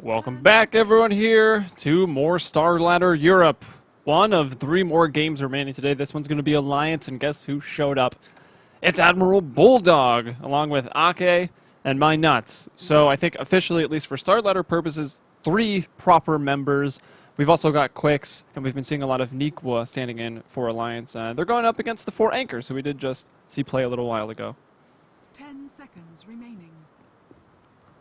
Welcome back, everyone, here to more Starladder Europe. One of 3 more games remaining today. This one's going to be Alliance, and guess who showed up? It's Admiral Bulldog, along with Ake and My Nuts. So I think officially, at least for Starladder purposes, 3 proper members. We've also got Quicks, and we've been seeing a lot of Nikwa standing in for Alliance. They're going up against the 4 anchors, who we did just see play a little while ago. 10 seconds remaining.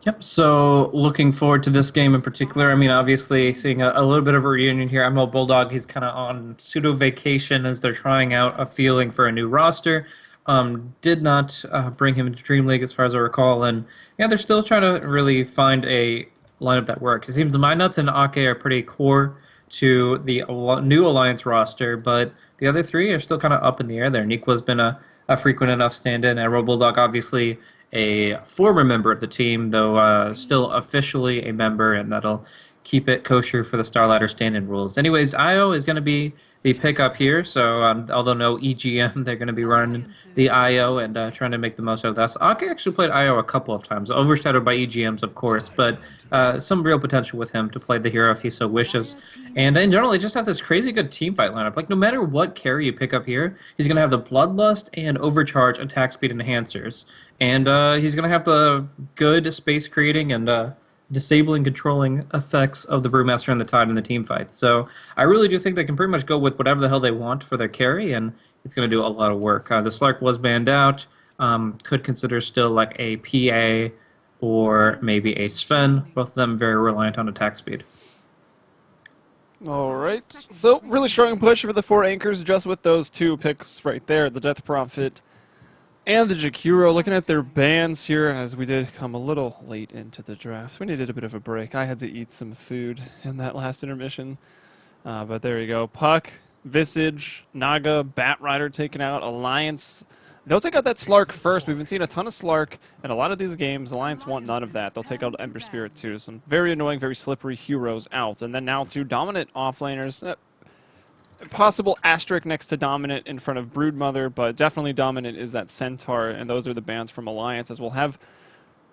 Yep, so looking forward to this game in particular. I mean, obviously, seeing a little bit of a reunion here. Admiral Bulldog, he's kind of on pseudo-vacation as they're trying out a feeling for a new roster. Did not bring him into Dream League, as far as I recall. And, yeah, they're still trying to really find a lineup that works. It seems My Nuts and Ake are pretty core to the new Alliance roster, but the other 3 are still kind of up in the air there. Nikwa's been a frequent enough stand-in. Admiral Bulldog, obviously, a former member of the team, though still officially a member, and that'll keep it kosher for the Starladder stand-in rules. Anyways, IO is going to be the pickup here, so although no EGM, they're going to be running the IO and trying to make the most out of this. Ake actually played IO a couple of times, overshadowed by EGMs, of course, but some real potential with him to play the hero if he so wishes. And in general, they just have this crazy good team fight lineup. Like, no matter what carry you pick up here, he's going to have the Bloodlust and Overcharge attack speed enhancers. And he's going to have the good space creating and disabling controlling effects of the Brewmaster and the Tide in the team fight. So I really do think they can pretty much go with whatever the hell they want for their carry, and it's going to do a lot of work. The Slark was banned out. Could consider still like a PA or maybe a Sven. Both of them very reliant on attack speed. Alright, so really strong push for the 4 anchors just with those 2 picks right there, the Death Prophet and the Jakiro. Looking at their bans here, as we did come a little late into the draft. We needed a bit of a break. I had to eat some food in that last intermission. But there you go. Puck, Visage, Naga, Bat Rider taken out. Alliance, they'll take out that Slark first. We've been seeing a ton of Slark in a lot of these games. Alliance want none of that. They'll take out Ember Spirit too. Some very annoying, very slippery heroes out. And then now 2 dominant offlaners. Possible asterisk next to Dominant in front of Broodmother, but definitely Dominant is that Centaur, and those are the bans from Alliance, as we'll have,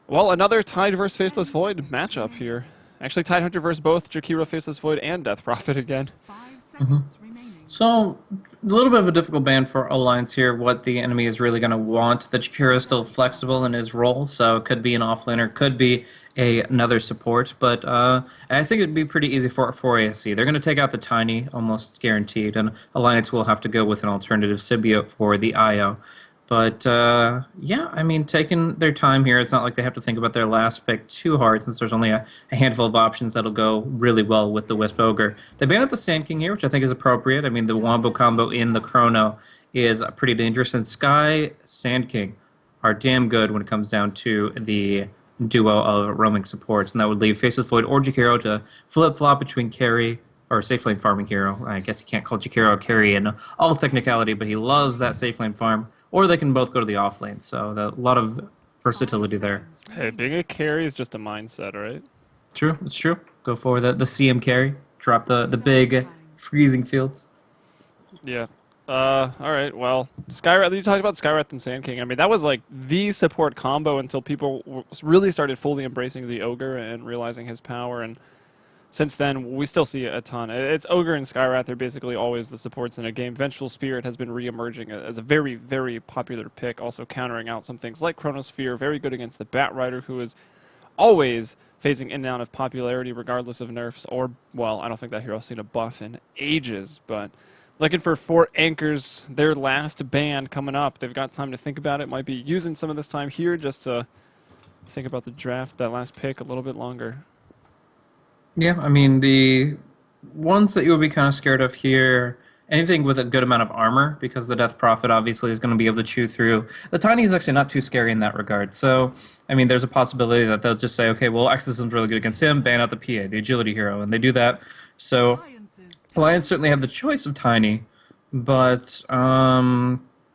well, another Tide vs. Faceless Void matchup here. Actually, Tidehunter versus both Jakiro, Faceless Void, and Death Prophet again. 5 seconds remaining. So, a little bit of a difficult ban for Alliance here. What the enemy is really going to want. The Jakiro is still flexible in his role, so it could be an offlaner, could be another support, but I think it would be pretty easy for ASE. They're going to take out the Tiny, almost guaranteed, and Alliance will have to go with an alternative symbiote for the IO. But, yeah, I mean, taking their time here, it's not like they have to think about their last pick too hard, since there's only a handful of options that'll go really well with the Wisp Ogre. They banned out the Sand King here, which I think is appropriate. I mean, the Wombo combo in the Chrono is pretty dangerous, and Sky, Sand King are damn good when it comes down to the duo of roaming supports, and that would leave Faceless Void or Jakiro to flip-flop between carry or safe lane farming hero. I guess you can't call Jakiro a carry in all technicality, but he loves that safe lane farm. Or they can both go to the off lane, so a lot of versatility there. Hey, being a carry is just a mindset, right? True, it's true. Go for the CM carry. Drop the big freezing fields. Yeah. Alright, well, Skywrath, you talked about Skywrath and Sand King. I mean, that was like the support combo until people really started fully embracing the Ogre and realizing his power, and since then, we still see a ton. It's Ogre and Skywrath are basically always the supports in a game. Vengeful Spirit has been re-emerging as a very, very popular pick, also countering out some things like Chronosphere, very good against the Bat Rider, who is always phasing in and out of popularity regardless of nerfs, or, well, I don't think that hero's seen a buff in ages, but looking for 4 anchors, their last ban coming up. They've got time to think about it. Might be using some of this time here just to think about the draft, that last pick, a little bit longer. Yeah, I mean, the ones that you would be kind of scared of here, anything with a good amount of armor, because the Death Prophet obviously is going to be able to chew through. The Tiny is actually not too scary in that regard. So, I mean, there's a possibility that they'll just say, okay, well, Exorcism's really good against him, ban out the PA, the agility hero, and they do that. So, Alliance certainly have the choice of Tiny, but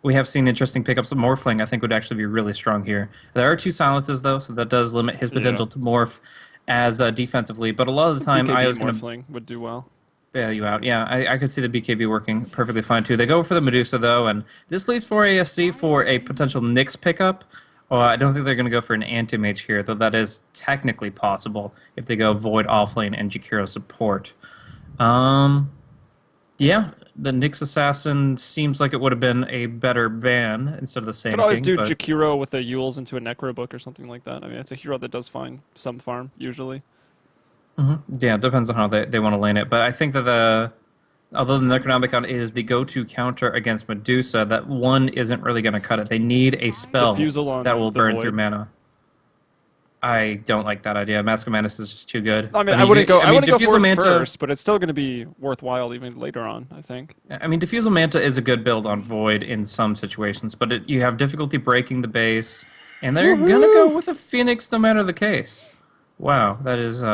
we have seen interesting pickups of Morphling. I think would actually be really strong here. There are 2 silences, though, so that does limit his potential to morph as defensively, but a lot of the time IO's going to would do well. bail you out. Yeah, I could see the BKB working perfectly fine too. They go for the Medusa though, and this leaves for ASC for a potential Nyx pickup. Well, I don't think they're going to go for an anti-mage here, though that is technically possible if they go Void offlane and Jakiro support. Um, yeah, the Nyx Assassin seems like it would have been a better ban instead of the Could Sand always King, do but Jakiro with a Yules into a Necro book or something like that. I mean, it's a hero that does find some farm, usually. yeah, it depends on how they want to lane it. But I think that although the Necronomicon is the go-to counter against Medusa, that one isn't really going to cut it. They need a spell Diffusal on that will the burn Void. through mana. I don't like that idea. Mask of Madness is just too good. I mean, I wouldn't go. I wouldn't go for Diffusal it Manta, first, but it's still going to be worthwhile even later on. I think. I mean, Diffusal Manta is a good build on Void in some situations, but you have difficulty breaking the base, and they're gonna go with a Phoenix no matter the case. Wow, that is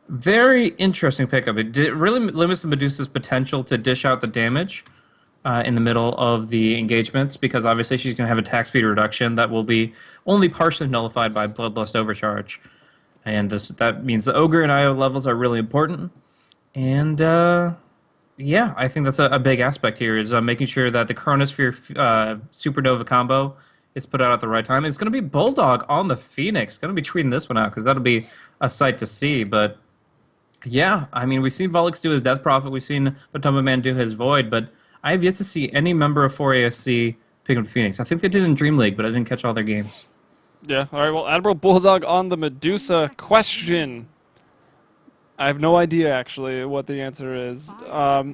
very interesting pickup. It really limits the Medusa's potential to dish out the damage in the middle of the engagements, because obviously she's going to have attack speed reduction that will be only partially nullified by Bloodlust Overcharge. And that means the Ogre and IO levels are really important. And yeah, I think that's a big aspect here, is making sure that the Chronosphere Supernova combo is put out at the right time. It's going to be Bulldog on the Phoenix. Going to be tweeting this one out, because that'll be a sight to see. But yeah, I mean, we've seen Volix do his Death Prophet, we've seen Potoma Man do his Void, but I have yet to see any member of 4ASC pick up Phoenix. I think they did in Dream League, but I didn't catch all their games. Yeah. All right. Well, Admiral Bulldog on the Medusa question. I have no idea actually what the answer is.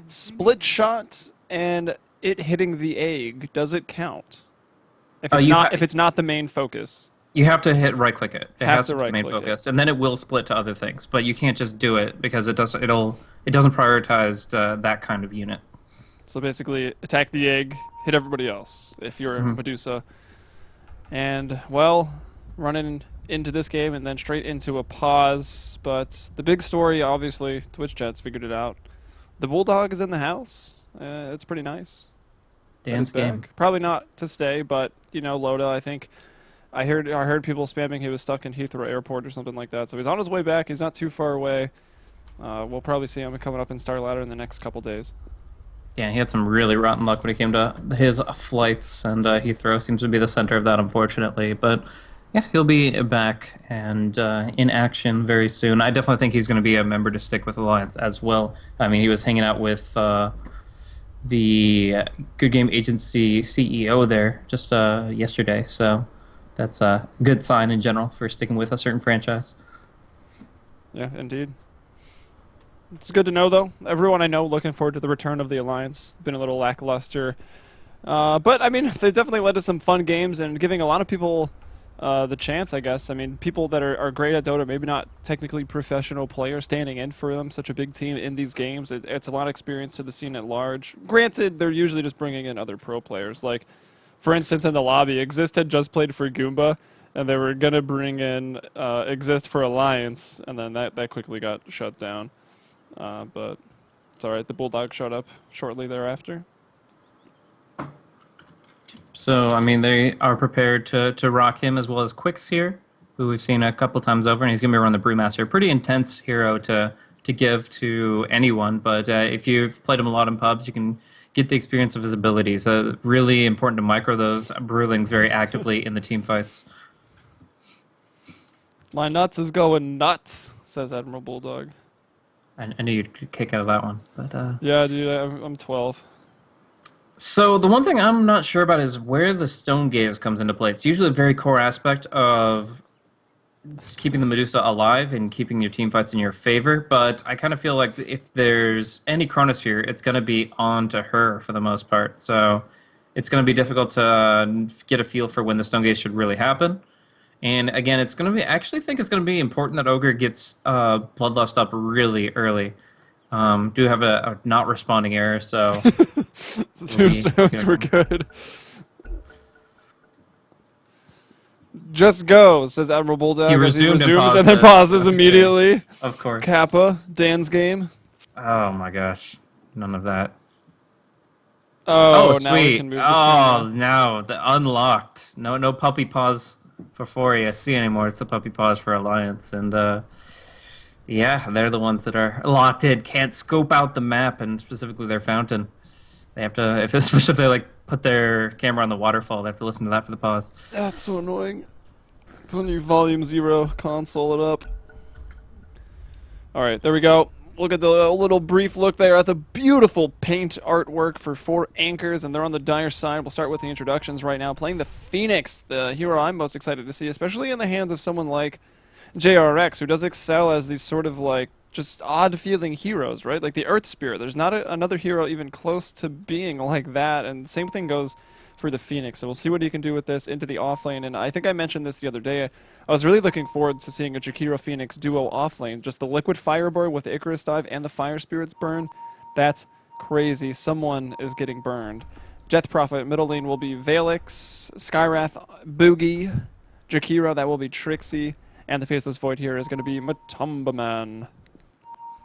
Split shot and it hitting the egg. Does it count? If it's if it's not the main focus. You have to right click it. It Have has to to be the main right-click it. focus, and then it will split to other things. But you can't just do it because it doesn't prioritize that kind of unit. So basically, attack the egg, hit everybody else if you're Medusa. And, well, running into this game and then straight into a pause. But the big story, obviously, Twitch chat's figured it out. The Bulldog is in the house. It's pretty nice. Dan's That he's game. back. Probably not to stay, but, you know, Loda, I think... I heard people spamming he was stuck in Heathrow Airport or something like that. So he's on his way back. He's not too far away. We'll probably see him coming up in Starladder in the next couple days. Yeah, he had some really rotten luck when it came to his flights, and Heathrow seems to be the center of that, unfortunately. But yeah, he'll be back and in action very soon. I definitely think he's going to be a member to stick with Alliance as well. I mean, he was hanging out with the Good Game Agency CEO there just yesterday, so that's a good sign in general for sticking with a certain franchise. Yeah, indeed. It's good to know, though. Everyone I know looking forward to the return of the Alliance. Been a little lackluster. But, I mean, they definitely led to some fun games and giving a lot of people the chance, I guess. I mean, people that are great at Dota, maybe not technically professional players, standing in for them, such a big team in these games. It's a lot of experience to the scene at large. Granted, they're usually just bringing in other pro players. Like, for instance, in the lobby, Exist had just played for Goomba, and they were going to bring in Exist for Alliance, and then that quickly got shut down. But it's alright, the Bulldog showed up shortly thereafter. So, I mean, they are prepared to rock him, as well as Quicks here, who we've seen a couple times over, and he's going to be running the Brewmaster. Pretty intense hero to give to anyone, but if you've played him a lot in pubs, you can get the experience of his abilities. Really important to micro those Brewlings very actively in the team fights. My nuts is going nuts, says Admiral Bulldog. I knew you'd kick out of that one, but Yeah, dude, I'm 12. So the one thing I'm not sure about is where the Stone Gaze comes into play. It's usually a very core aspect of keeping the Medusa alive and keeping your team fights in your favor, but I kind of feel like if there's any Chronosphere, it's going to be on to her for the most part. So it's going to be difficult to get a feel for when the Stone Gaze should really happen. And again, it's going to be, I actually think it's going to be important that Ogre gets Bloodlust up really early. Do have a not responding error, so... Tombstones were good. Just go, says Admiral Bulldog. He as resumed and resumes paused and then it. pauses Okay. immediately. Of course. Kappa, Dan's game. Oh my gosh. None of that. Oh, now we sweet. can move the Oh, camera. no. The unlocked. No puppy paws for 4ASC anymore. It's the puppy paws for Alliance. And, yeah, they're the ones that are locked in. Can't scope out the map, and specifically their fountain. They have to, if especially if they like put their camera on the waterfall, they have to listen to that for the pause. That's so annoying. It's when you volume 0 console it up. All right, there we go. Look at the little brief look there at the beautiful paint artwork for 4 anchors, and they're on the dire side. We'll start with the introductions right now. Playing the Phoenix, the hero I'm most excited to see, especially in the hands of someone like JRX, who does excel as these sort of like just odd-feeling heroes, right? Like the Earth Spirit. There's not another hero even close to being like that, and the same thing goes for the Phoenix. So we'll see what he can do with this into the offlane. And I think I mentioned this the other day. I was really looking forward to seeing a Jakiro Phoenix duo offlane. Just the Liquid Fireball with the Icarus Dive and the Fire Spirit's burn. That's crazy. Someone is getting burned. Death Prophet, middle lane will be Valix, Skyrath, Boogie, Jakiro, that will be Trixie, and the Faceless Void here is going to be Matumba Man.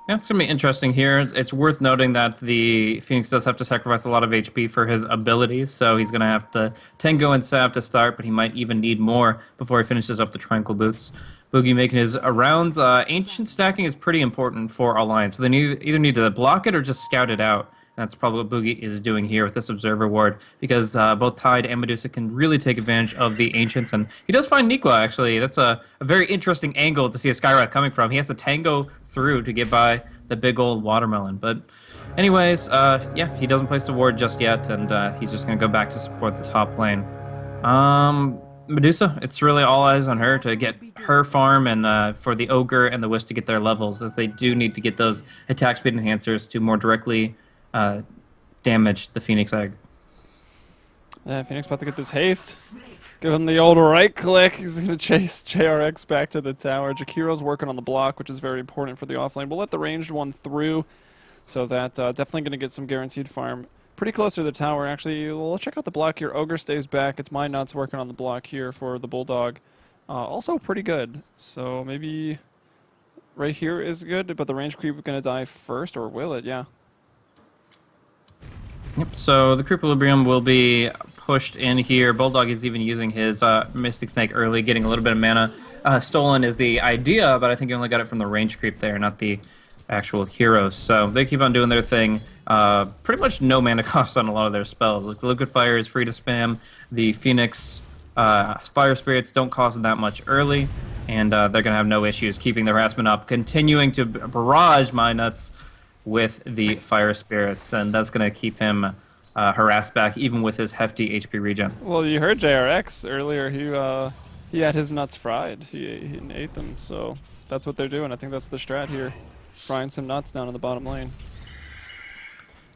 Yeah, it's going to be interesting here. It's worth noting that the Phoenix does have to sacrifice a lot of HP for his abilities, so he's going to have to Tango and Sav to start, but he might even need more before he finishes up the Tranquil Boots. Boogie making his rounds. Ancient stacking is pretty important for Alliance, so they either need to block it or just scout it out. And that's probably what Boogie is doing here with this Observer Ward, because both Tide and Medusa can really take advantage of the Ancients, and he does find Nikwa, actually. That's a very interesting angle to see a Skyrath coming from. He has to tango through to get by the big old watermelon. But anyways, yeah, he doesn't place the ward just yet, and he's just going to go back to support the top lane. Medusa, it's really all eyes on her to get her farm, and for the Ogre and the Wisp to get their levels, as they do need to get those attack speed enhancers to more directly damage the Phoenix Egg. Yeah, Phoenix about to get this haste. Give him the old right click. He's going to chase JRX back to the tower. Jakiro's working on the block, which is very important for the offlane. We'll let the ranged one through, so that definitely going to get some guaranteed farm. Pretty close to the tower, actually. We'll check out the block here. Ogre stays back. It's My Nuts working on the block here for the Bulldog. Also pretty good. So maybe right here is good, but the range creep going to die first, or will it? Yeah. Yep, so the Creepibilibrium will be pushed in here. Bulldog is even using his Mystic Snake early, getting a little bit of mana. Stolen is the idea, but I think he only got it from the range creep there, not the actual heroes. So they keep on doing their thing. Pretty much no mana cost on a lot of their spells. Like the Liquid Fire is free to spam. The Phoenix Fire Spirits don't cost that much early, and they're going to have no issues keeping the harassment up, continuing to barrage My Nuts with the Fire Spirits, and that's going to keep him harassed back, even with his hefty HP regen. Well, you heard JRX earlier. He had his nuts fried. He ate them, so that's what they're doing. I think that's the strat here, frying some nuts down in the bottom lane.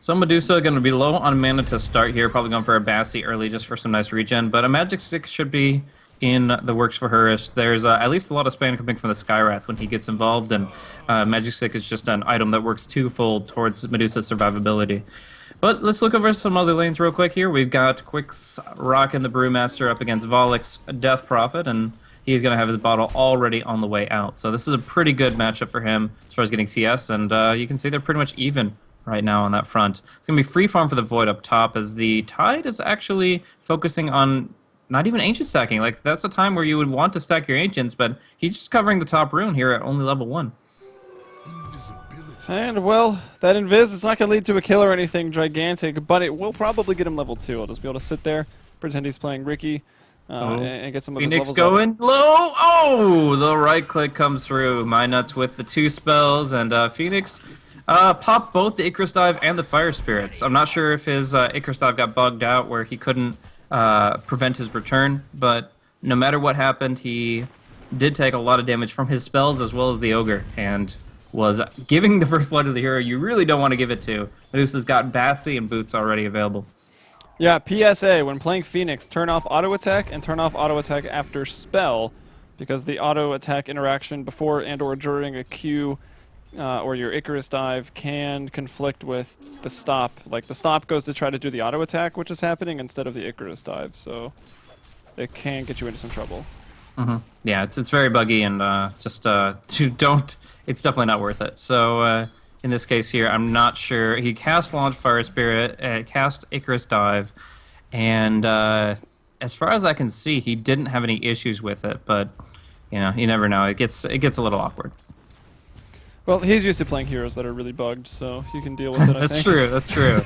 So Medusa going to be low on mana to start here, probably going for a Bassi early just for some nice regen, but a Magic Stick should be in the works for her. There's at least a lot of spam coming from the Skyrath when he gets involved, and Magic Stick is just an item that works twofold towards Medusa's survivability. But let's look over some other lanes real quick here. We've got Quix rocking the Brewmaster up against Volix Death Prophet, and he's going to have his bottle already on the way out. So this is a pretty good matchup for him as far as getting CS, and you can see they're pretty much even right now on that front. It's going to be free farm for the Void up top, as the Tide is actually focusing on not even Ancient stacking. Like, that's a time where you would want to stack your Ancients, but he's just covering the top rune here at only level 1. And, well, that Invis, it's not going to lead to a kill or anything gigantic, but it will probably get him level 2. I'll just be able to sit there, pretend he's playing Ricky, and get some of his Phoenix levels going up. low. Oh, the right click comes through. My Nuts with the 2 spells, and Phoenix popped both the Icarus Dive and the Fire Spirits. I'm not sure if his Icarus Dive got bugged out where he couldn't prevent his return, but no matter what happened, he did take a lot of damage from his spells as well as the Ogre, and was giving the first blood to the hero you really don't want to give it to. Medusa's got Bassi and Boots already available. Yeah, PSA, when playing Phoenix, turn off auto attack and turn off auto attack after spell, because the auto attack interaction before and or during a Q or your Icarus Dive can conflict with the stop. Like, the stop goes to try to do the auto attack, which is happening, instead of the Icarus Dive, so it can get you into some trouble. Mm-hmm. Yeah, it's very buggy, and just don't. It's definitely not worth it. So in this case here, I'm not sure. He cast Launch Fire Spirit, cast Icarus Dive, and as far as I can see, he didn't have any issues with it. But you know, you never know. It gets a little awkward. Well, he's used to playing heroes that are really bugged, so he can deal with it, I That's think. true. That's true.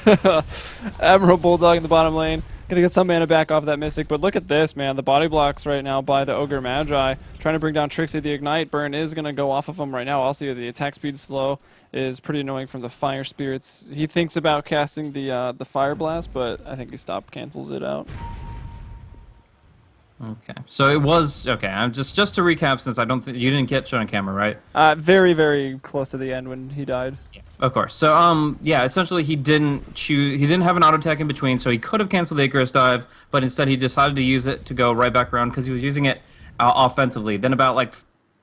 Admiral Bulldog in the bottom lane. Gonna get some mana back off that Mystic, but look at this, man. The body blocks right now by the Ogre Magi. Trying to bring down Trixie. The Ignite burn is gonna go off of him right now. Also, the attack speed slow is pretty annoying from the Fire Spirits. He thinks about casting the Fire Blast, but I think he cancels it out. Okay, so it was okay. I'm just to recap, since I don't think you didn't get shown on camera, right? Very, very close to the end when he died. Yeah, of course. So yeah, essentially he didn't choose. He didn't have an auto attack in between, so he could have canceled the Icarus dive, but instead he decided to use it to go right back around because he was using it offensively. Then about like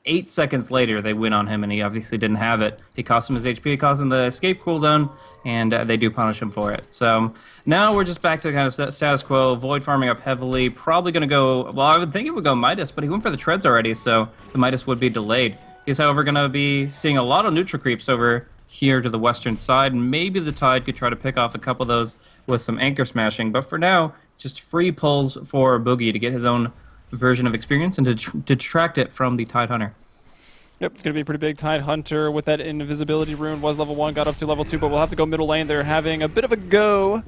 8 seconds later, they win on him, and he obviously didn't have it. He cost him his HP, it cost him the escape cooldown, and they do punish him for it. So now we're just back to kind of status quo. Void farming up heavily. Probably going to go... Well, I would think it would go Midas, but he went for the treads already, so the Midas would be delayed. He's, however, going to be seeing a lot of neutral creeps over here to the western side. Maybe the Tide could try to pick off a couple of those with some anchor smashing, but for now, just free pulls for Boogie to get his own version of experience and to detract it from the Tide Hunter. Yep, it's going to be a pretty big Tide Hunter with that invisibility rune. Was level 1, got up to level 2, but we'll have to go middle lane. They're having a bit of a go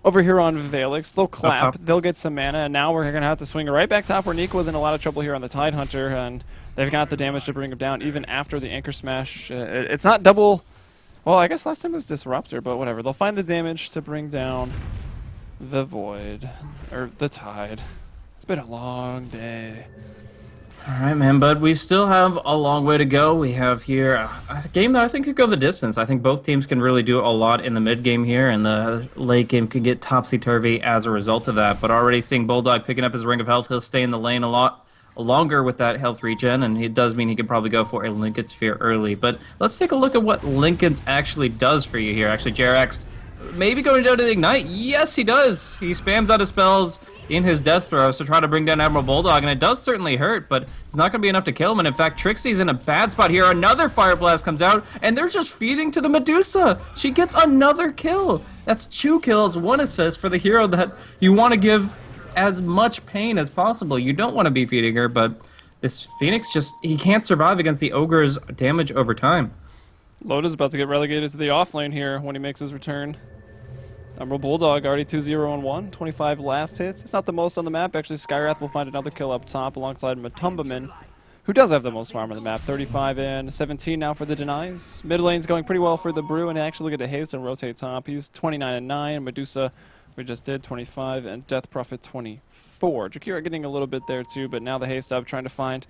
over here on Valix. They'll clap, they'll get some mana, and now we're going to have to swing right back top where Nick was in a lot of trouble here on the Tide Hunter, and they've got the damage to bring him down even after the Anchor Smash. It's not double... Well, I guess last time it was Disruptor, but whatever. They'll find the damage to bring down the Void, or the Tide. It's been a long day. All right, man, but we still have a long way to go. We have here a game that I think could go the distance. I think both teams can really do a lot in the mid game here, and the late game could get topsy-turvy as a result of that. But already seeing Bulldog picking up his Ring of Health, he'll stay in the lane a lot longer with that health regen, and it does mean he could probably go for a Lincoln Sphere early. But let's take a look at what Lincoln's actually does for you here. Actually, Jerax maybe going down to the Ignite. Yes, he does. He spams out his spells in his death throws to try to bring down Admiral Bulldog, and it does certainly hurt, but it's not going to be enough to kill him. And in fact, Trixie's in a bad spot here. Another Fire Blast comes out, and they're just feeding to the Medusa. She gets another kill. That's 2 kills, 1 assist for the hero that you want to give as much pain as possible. You don't want to be feeding her, but this Phoenix he can't survive against the Ogre's damage over time. Loda's about to get relegated to the off lane here when he makes his return. Admiral Bulldog already 2-0-1, 25 last hits. It's not the most on the map. Actually, Skyrath will find another kill up top alongside Matumbaman, who does have the most farm on the map. 35 and 17 now for the denies. Mid lane's going pretty well for the Brew, and actually look at the haste and rotate top. He's 29 and 9. Medusa, we just did 25, and Death Prophet 24. Jakira getting a little bit there too, but now the haste up trying to find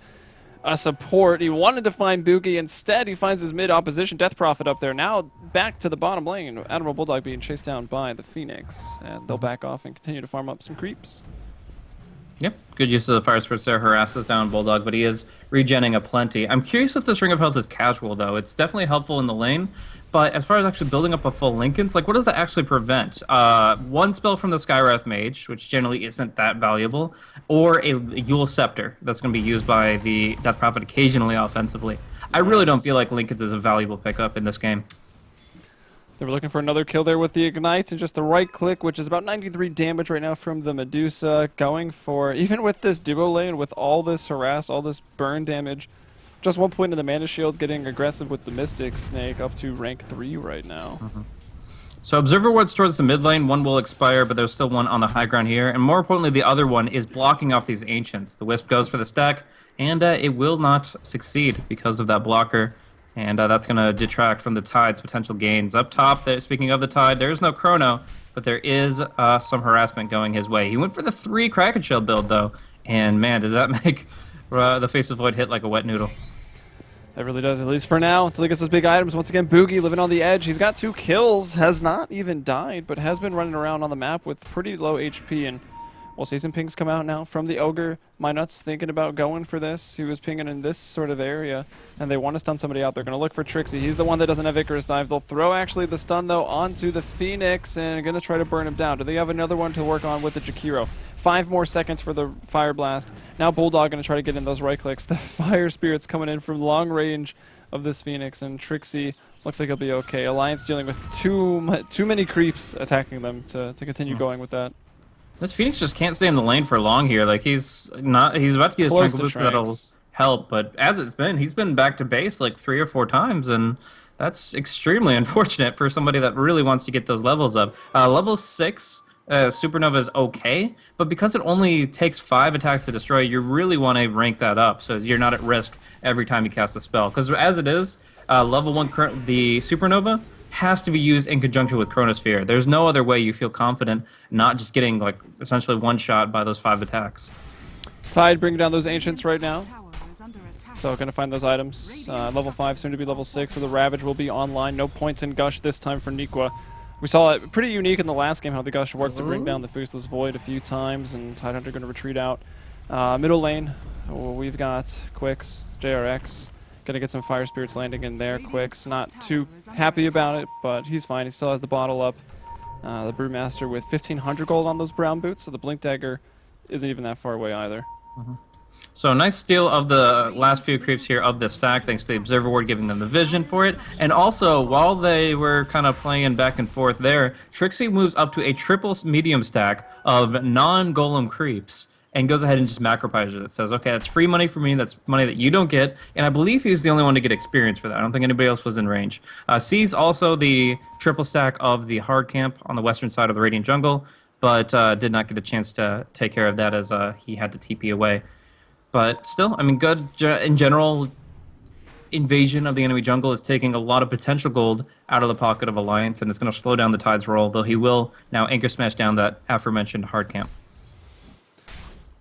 a support. He wanted to find Boogie. Instead, he finds his mid opposition, Death Prophet, up there. Now back to the bottom lane. Admiral Bulldog being chased down by the Phoenix. And they'll back off and continue to farm up some creeps. Yep, good use of the Fire Spirits there. Harasses down Bulldog, but he is regenning aplenty. I'm curious if this Ring of Health is casual, though. It's definitely helpful in the lane, but as far as actually building up a full Lincoln's, like, what does that actually prevent? 1 spell from the Skywrath Mage, which generally isn't that valuable, or a Yule Scepter that's going to be used by the Death Prophet occasionally offensively. I really don't feel like Lincoln's is a valuable pickup in this game. They were looking for another kill there with the Ignite and just the right click, which is about 93 damage right now from the Medusa. Going for, even with this duo lane, with all this harass, all this burn damage, just 1 point in the mana shield, getting aggressive with the Mystic Snake up to rank 3 right now. So Observer Wards towards the mid lane, 1 will expire, but there's still 1 on the high ground here. And more importantly, the other one is blocking off these Ancients. The Wisp goes for the stack, and it will not succeed because of that blocker. And that's going to detract from the Tide's potential gains. Up top, speaking of the Tide, there is no Chrono, but there is some harassment going his way. He went for the 3 Kraken Shell build, though, and man, did that make the Face of Void hit like a wet noodle. That really does, at least for now, until he gets those big items. Once again, Boogie living on the edge. He's got 2 kills, has not even died, but has been running around on the map with pretty low HP, and we'll see some pings come out now from the Ogre. My Nuts thinking about going for this. He was pinging in this sort of area, and they want to stun somebody out. They're going to look for Trixie. He's the one that doesn't have Icarus Dive. They'll throw actually the stun, though, onto the Phoenix, and going to try to burn him down. Do they have another one to work on with the Jakiro? 5 more seconds for the Fire Blast. Now Bulldog going to try to get in those right clicks. The Fire Spirit's coming in from long range of this Phoenix, and Trixie looks like he'll be okay. Alliance dealing with too many creeps attacking them to continue going with that. This Phoenix just can't stay in the lane for long here. Like, he's about to get his Close jungle to boost that'll help. But as it's been, he's been back to base like 3 or 4 times, and that's extremely unfortunate for somebody that really wants to get those levels up. Level 6. Supernova is okay, but because it only takes 5 attacks to destroy, you really want to rank that up so you're not at risk every time you cast a spell. Because as it is, level 1, the Supernova has to be used in conjunction with Chronosphere. There's no other way you feel confident not just getting like essentially one shot by those 5 attacks. Tide bringing down those Ancients right now. Tower is under attack. So going to find those items. Level 5, soon to be level 6, so the Ravage will be online. No points in Gush this time for Nikwa. We saw it pretty unique in the last game how the Gush worked to bring down the Faceless Void a few times, and Tidehunter going to retreat out. Middle lane, we've got Quicks, JRX. Going to get some Fire Spirits landing in there. Quicks not too happy about it, but he's fine. He still has the bottle up. The Brewmaster with 1,500 gold on those brown boots, so the Blink Dagger isn't even that far away either. So nice steal of the last few creeps here of this stack, thanks to the Observer Ward giving them the vision for it. And also, while they were kind of playing back and forth there, Trixie moves up to a triple medium stack of non-golem creeps and goes ahead and just macropizes it. It says, okay, that's free money for me, that's money that you don't get, and I believe he's the only one to get experience for that. I don't think anybody else was in range. Sees also the triple stack of the hard camp on the western side of the Radiant Jungle, but did not get a chance to take care of that as he had to TP away. But still, I mean, good in general. Invasion of the enemy jungle is taking a lot of potential gold out of the pocket of Alliance, and it's going to slow down the Tide's roll, though he will now anchor smash down that aforementioned hard camp.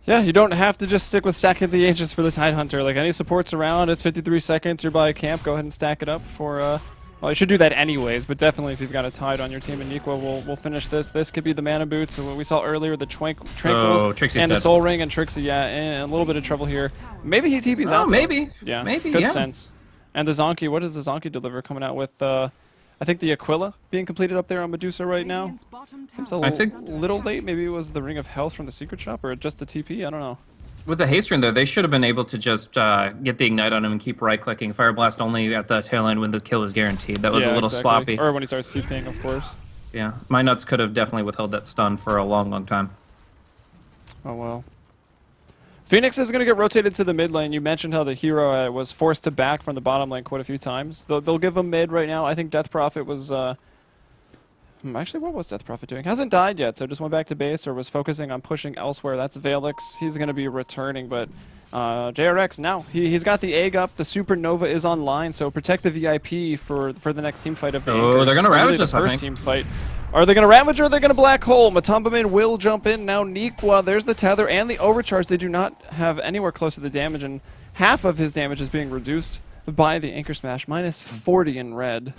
Yeah, you don't have to just stick with stacking the Ancients for the Tidehunter. Like, any supports around, it's 53 seconds, you're by a camp, go ahead and stack it up for, well, you should do that anyways, but definitely if you've got a Tide on your team and Nikwa, we'll finish this. This could be the Mana Boots, so what we saw earlier, the Tranquils, Trixie's and the dead. Soul Ring, and Trixie, yeah, and a little bit of trouble here. Maybe he TP's out. Maybe. Yeah, Maybe, good yeah. sense. And the Zonky, what does the Zonky deliver coming out with, I think the Aquila being completed up there on Medusa right now? Radiant's bottom Seems tower a I think- little late. Maybe it was the Ring of Health from the Secret Shop, or just the TP, I don't know. With the haste rune there, they should have been able to just get the ignite on him and keep right-clicking Fire Blast only at the tail end when the kill was guaranteed. That was Yeah, a little exactly. sloppy. Or when he starts TPing, of course. Yeah, my nuts could have definitely withheld that stun for a long, long time. Oh well. Phoenix is going to get rotated to the mid lane. You mentioned how the hero was forced to back from the bottom lane quite a few times. They'll give him mid right now. I think Death Prophet was... actually, what was Death Prophet doing? Hasn't died yet, so just went back to base or was focusing on pushing elsewhere. That's Valix. He's going to be returning, but JRX now. He's got the egg up. The Supernova is online, so protect the VIP for the next team fight of the Oh, Anchors. they're gonna Really Ravage the us, I first think. team fight. Are they going to Ravage or are they going to Black Hole? Matumbaman will jump in. Now Nikwa, there's the Tether and the Overcharge. They do not have anywhere close to the damage, and half of his damage is being reduced by the Anchor Smash. Minus 40 in red.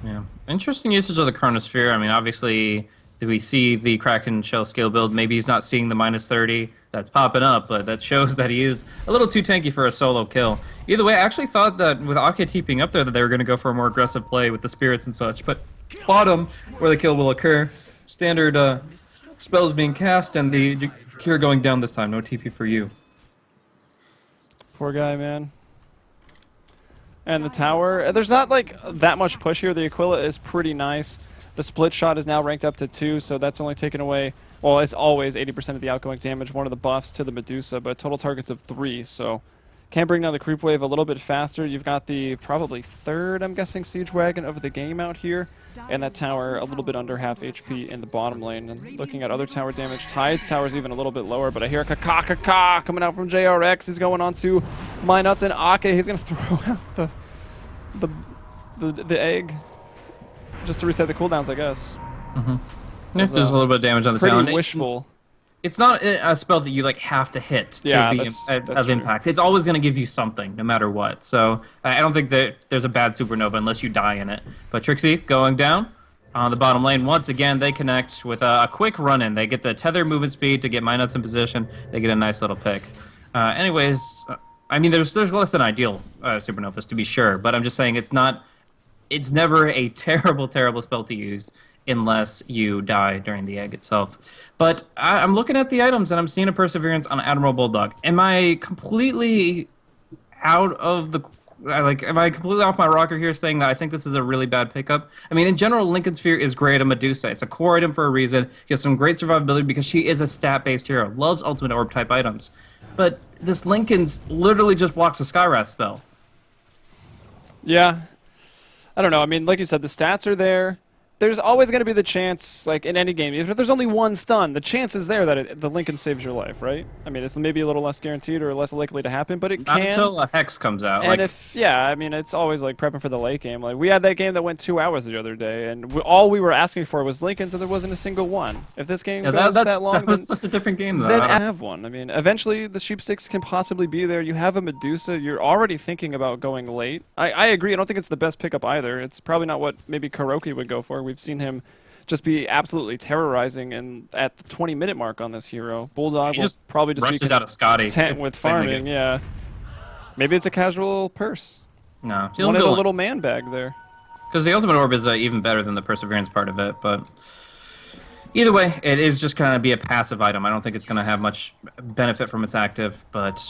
Yeah. Interesting usage of the Chronosphere. I mean, obviously, we see the Kraken Shell skill build. Maybe he's not seeing the minus 30 that's popping up, but that shows that he is a little too tanky for a solo kill. Either way, I actually thought that with Ake TPing up there that they were going to go for a more aggressive play with the spirits and such, but bottom, where the kill will occur, standard spells being cast and the cure going down this time. No TP for you. Poor guy, man. And the tower, there's not like that much push here. The Aquila is pretty nice. The split shot is now ranked up to 2, so that's only taken away, well, it's always 80% of the outgoing damage, one of the buffs to the Medusa, but total targets of 3, so can bring down the creep wave a little bit faster. You've got the probably third, I'm guessing, siege wagon of the game out here, and that tower a little bit under half HP in the bottom lane. And looking at other tower damage, Tide's tower is even a little bit lower, but I hear Kaka coming out from JRX. He's going on to My Nuts and Ake. He's going to throw out the egg just to reset the cooldowns, I guess. There's a little bit of damage on the Pretty talent. wishful. It's not a spell that you like have to hit to Yeah, be that's of true. impact. It's always going to give you something, no matter what. So I don't think that there's a bad supernova unless you die in it. But Trixie going down on the bottom lane. Once again, they connect with a quick run-in. They get the tether movement speed to get Minuts in position. They get a nice little pick. Anyways, I mean, there's less than ideal supernovas to be sure, but I'm just saying it's never a terrible spell to use unless you die during the egg itself. But I'm looking at the items and I'm seeing a Perseverance on Admiral Bulldog. Am I completely out of the... am I completely off my rocker here saying that I think this is a really bad pickup? I mean, in general, Lincoln Sphere is great on Medusa. It's a core item for a reason. She has some great survivability because she is a stat-based hero. Loves Ultimate Orb type items. But this Lincoln's literally just blocks a Skywrath spell. Yeah. I don't know. I mean, like you said, the stats are there. There's always going to be the chance, like in any game, even if there's only one stun, the chance is there that the Lincoln saves your life, right? I mean, it's maybe a little less guaranteed or less likely to happen, but it Not can. until a Hex comes out. And I mean, it's always like prepping for the late game. Like, we had that game that went 2 hours the other day, and all we were asking for was Lincolns, and there wasn't a single one. If this game goes that long, that was such a different game, though. then I have one. I mean, eventually the sheepsticks can possibly be there. You have a Medusa. You're already thinking about going late. I agree. I don't think it's the best pickup either. It's probably not what maybe Kuroki would go for. We've seen him just be absolutely terrorizing and at the 20-minute mark on this hero. Bulldog will probably just rushes be out of Scotty content with farming, yeah. Maybe it's a casual purse. No. Wanted a little man bag there. Because the Ultimate Orb is even better than the Perseverance part of it, but either way, it is just going to be a passive item. I don't think it's going to have much benefit from its active, but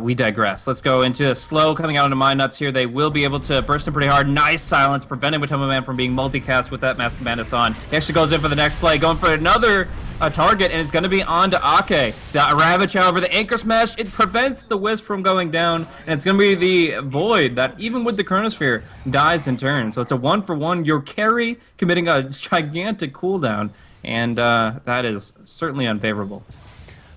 we digress. Let's go into slow coming out into Mind Nuts here. They will be able to burst in pretty hard. Nice silence, preventing Matoma Man from being multicast with that Mask of Madness on. He actually goes in for the next play, going for another target, and it's going to be on to Ake. The Ravage, however, the Anchor Smash, it prevents the Wisp from going down, and it's going to be the Void that, even with the Chronosphere, dies in turn. So it's a 1-for-1. Your carry committing a gigantic cooldown. And that is certainly unfavorable.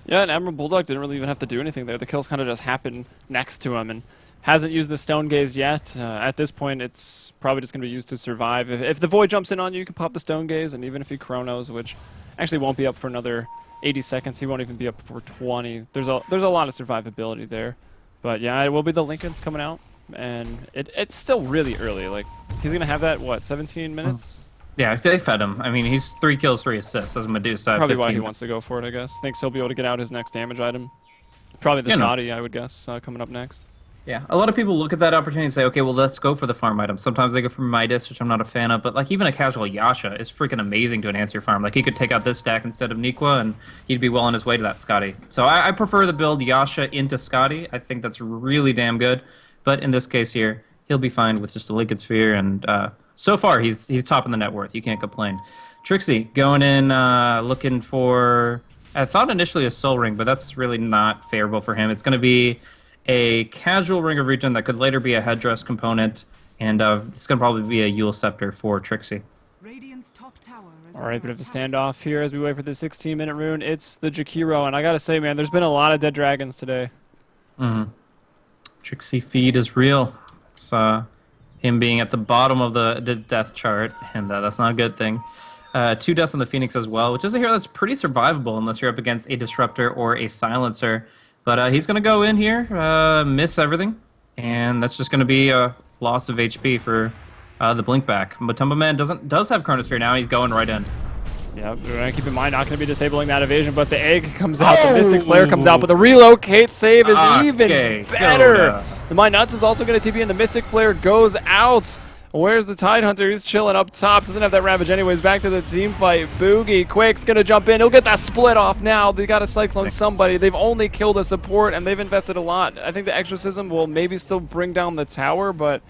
Yeah, and Admiral Bulldog didn't really even have to do anything there. The kills kind of just happened next to him and hasn't used the Stone Gaze yet. At this point, it's probably just going to be used to survive. If the Void jumps in on you, you can pop the Stone Gaze, and even if he Chronos, which actually won't be up for another 80 seconds, he won't even be up for 20. There's a lot of survivability there. But yeah, it will be the Lincolns coming out, and it's still really early. Like, he's going to have that, what, 17 minutes? Yeah, they fed him. I mean, he's 3 kills, 3 assists as Medusa. Probably why he wants to go for it, I guess. Thinks he'll be able to get out his next damage item. Probably the Scotty, I would guess, coming up next. Yeah, a lot of people look at that opportunity and say, okay, well, let's go for the farm item. Sometimes they go for Midas, which I'm not a fan of, but like even a casual Yasha is freaking amazing to enhance your farm. Like he could take out this stack instead of Nikwa, and he'd be well on his way to that Scotty. So I prefer the build Yasha into Scotty. I think that's really damn good. But in this case here, he'll be fine with just a Liquid Sphere, and so far he's top in the net worth. You can't complain. Trixie going in looking for, I thought initially a Soul Ring, but that's really not favorable for him. It's going to be a casual Ring of Regen that could later be a headdress component, and it's going to probably be a Yule Scepter for Trixie. Radiant's top tower is All right, bit of a standoff here as we wait for the 16-minute rune. It's the Jakiro, and I gotta say, man, there's been a lot of dead dragons today. Trixie feed is real. It's him being at the bottom of the death chart, and that's not a good thing. 2 deaths on the Phoenix as well, which is a hero that's pretty survivable unless you're up against a Disruptor or a Silencer. But he's going to go in here, miss everything, and that's just going to be a loss of HP for the Blink back. Matumba Man does have Chronosphere now. He's going right in. Yeah, we're going to keep in mind, not going to be disabling that evasion, but the egg comes out, the Mystic Flare comes out, but the relocate save is even better. The Mind Nuts is also going to TP, and the Mystic Flare goes out. Where's the Tidehunter? He's chilling up top. Doesn't have that Ravage anyways. Back to the team fight. Boogie Quick's going to jump in. He'll get that split off now. They got to Cyclone somebody. They've only killed a support, and they've invested a lot. I think the Exorcism will maybe still bring down the tower, but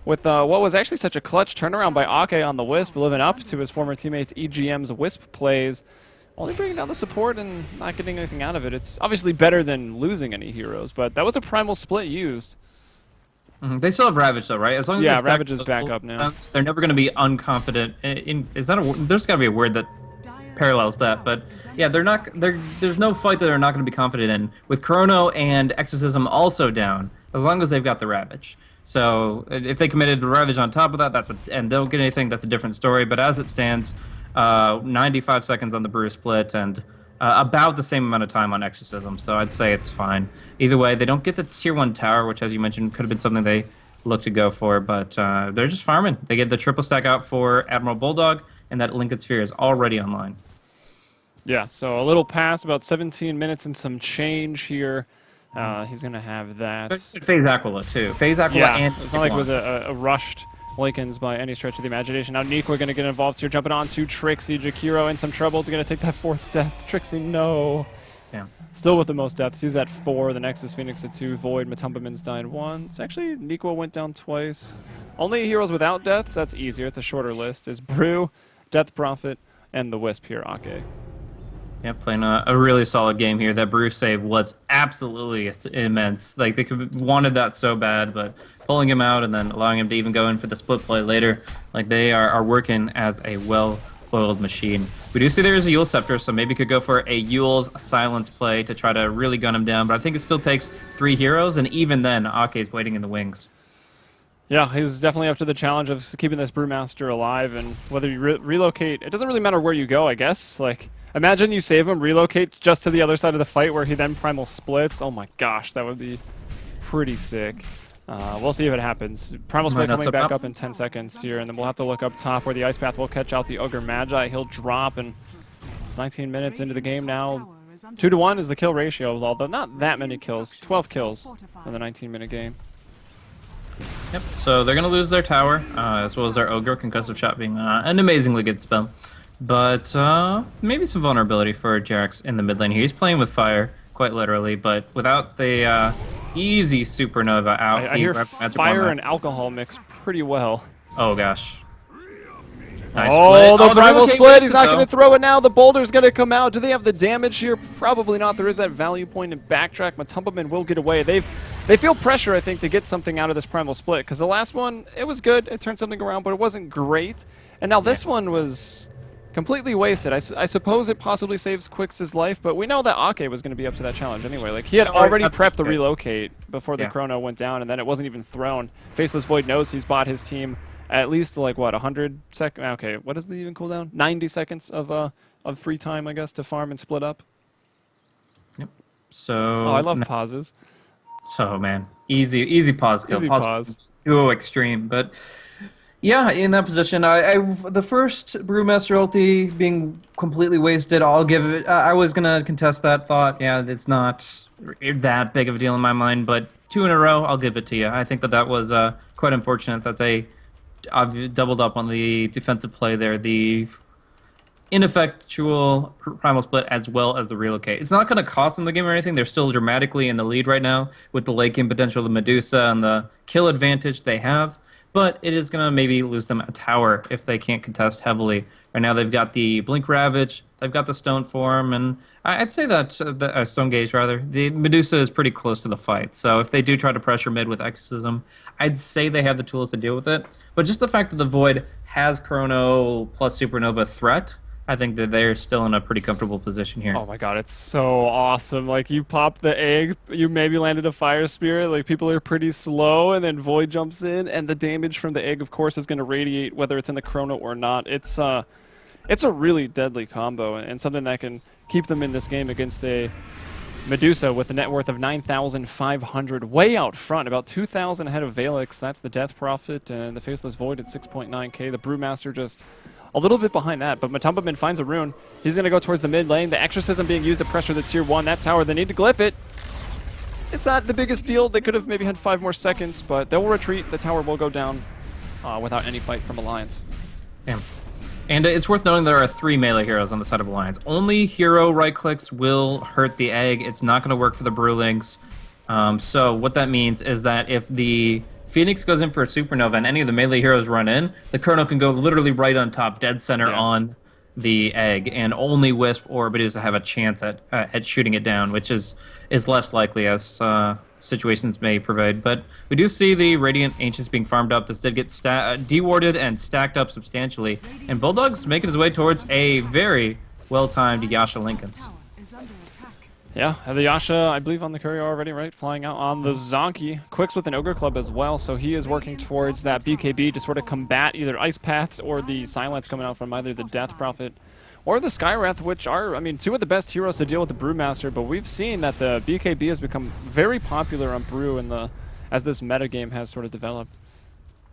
with what was actually such a clutch turnaround by Ake on the Wisp, living up to his former teammates EGM's Wisp plays, only bringing down the support and not getting anything out of it. It's obviously better than losing any heroes, but that was a primal split used. They still have Ravage though, right? As long as Ravage is back up now. They're never going to be unconfident. There's got to be a word that parallels that, but yeah, there's no fight that they're not going to be confident in. With Chrono and Exorcism also down, as long as they've got the Ravage. So if they committed the Ravage on top of that, and don't get anything, that's a different story. But as it stands, 95 seconds on the Brew Split and about the same amount of time on Exorcism, so I'd say it's fine. Either way, they don't get the Tier 1 tower, which, as you mentioned, could have been something they looked to go for, but they're just farming. They get the triple stack out for Admiral Bulldog, and that Liquid Sphere is already online. Yeah, so a little past, about 17 minutes and some change here. He's going to have that. Phase Aquila, too. Phase Aquila and it's not like it was a rushed Lincolns by any stretch of the imagination. Now Nico going to get involved here, jumping on to Trixie. Jakiro in some trouble. He's going to take that 4th death. Trixie, no. Yeah. Still with the most deaths. He's at 4. The next is Phoenix at 2. Void, Matumbaman's died 1. It's actually, Nico went down twice. Only heroes without deaths, that's easier. It's a shorter list. Is Brew, Death Prophet, and the Wisp here, Ake. Yeah, playing a really solid game here. That brew save was absolutely immense. Like they wanted that so bad, but pulling him out and then allowing him to even go in for the split play later, like they are working as a well-oiled machine. We do see there is a Yule Scepter, so maybe could go for a Yule's silence play to try to really gun him down. But I think it still takes 3 heroes, and even then, Ake's waiting in the wings. Yeah, he's definitely up to the challenge of keeping this Brewmaster alive, and whether you relocate, it doesn't really matter where you go, I guess. Like, imagine you save him, relocate just to the other side of the fight where he then primal splits. Oh my gosh, that would be pretty sick. We'll see if it happens. Primal split coming back up in 10 seconds here, and then we'll have to look up top where the Ice Path will catch out the Ogre Magi. He'll drop, and it's 19 minutes into the game now. 2-to-1 is the kill ratio, although not that many kills. 12 kills in the 19-minute game. Yep, so they're going to lose their tower, as well as their Ogre, Concussive Shot being an amazingly good spell. But maybe some vulnerability for Jax in the mid lane here. He's playing with fire, quite literally, but without the easy Supernova out. I hear fire and alcohol mix pretty well. Oh, gosh. Nice oh, split. the primal split. He's not going to throw it now. The boulder's going to come out. Do they have the damage here? Probably not. There is that value point in backtrack. Matumbaman will get away. They feel pressure, I think, to get something out of this primal split, because the last one, it was good. It turned something around, but it wasn't great. And now this one was completely wasted. I suppose it possibly saves Quix's life, but we know that Ake was going to be up to that challenge anyway. Like, he had already prepped the relocate before the chrono went down, and then it wasn't even thrown. Faceless Void knows he's bought his team at least, like, what, 100 seconds? Okay, what is the even cooldown? 90 seconds of free time, I guess, to farm and split up. Yep. So... Oh, I love pauses. So, man, easy pause kill. Easy pause. Duo extreme, but... Yeah, in that position, the first Brewmaster ulti being completely wasted, I'll give it... I was going to contest that thought. Yeah, it's not that big of a deal in my mind, but 2 in a row, I'll give it to you. I think that was quite unfortunate that they doubled up on the defensive play there. The ineffectual primal split as well as the relocate. It's not going to cost them the game or anything. They're still dramatically in the lead right now with the late game potential, the Medusa, and the kill advantage they have. But it is going to maybe lose them a tower if they can't contest heavily. Right now they've got the Blink Ravage, they've got the Stone Form, and I'd say that, Stone Gaze rather, the Medusa is pretty close to the fight. So if they do try to pressure mid with Exorcism, I'd say they have the tools to deal with it. But just the fact that the Void has Chrono plus Supernova threat, I think that they're still in a pretty comfortable position here. Oh my god, it's so awesome. Like, you pop the egg, you maybe landed a Fire Spirit, like, people are pretty slow, and then Void jumps in, and the damage from the egg, of course, is going to radiate whether it's in the Chrono or not. It's a really deadly combo, and something that can keep them in this game against a Medusa with a net worth of 9,500, way out front, about 2,000 ahead of Valix. That's the Death Prophet, and the Faceless Void at 6.9k. The Brewmaster just a little bit behind that, but Matumbaman finds a rune. He's going to go towards the mid lane. The Exorcism being used to pressure the tier 1. That tower, they need to glyph it. It's not the biggest deal. They could have maybe had 5 more seconds, but they'll retreat. The tower will go down without any fight from Alliance. Damn. And it's worth noting there are 3 melee heroes on the side of Alliance. Only hero right-clicks will hurt the egg. It's not going to work for the Brewlings. So what that means is that if the Phoenix goes in for a Supernova and any of the melee heroes run in, the Chrono can go literally right on top, dead center on the egg, and only Wisp or Medusa have a chance at shooting it down, which is less likely as situations may provide. But we do see the Radiant Ancients being farmed up. This did get dewarded and stacked up substantially, and Bulldog's making his way towards a very well-timed Yasha Lincolns. Yeah, the Yasha, I believe, on the courier already, right? Flying out on the Zonky. Quicks with an Ogre Club as well, so he is working towards that BKB to sort of combat either Ice Paths or the Silence coming out from either the Death Prophet or the Skywrath, which are, I mean, 2 of the best heroes to deal with the Brewmaster, but we've seen that the BKB has become very popular on Brew as this metagame has sort of developed.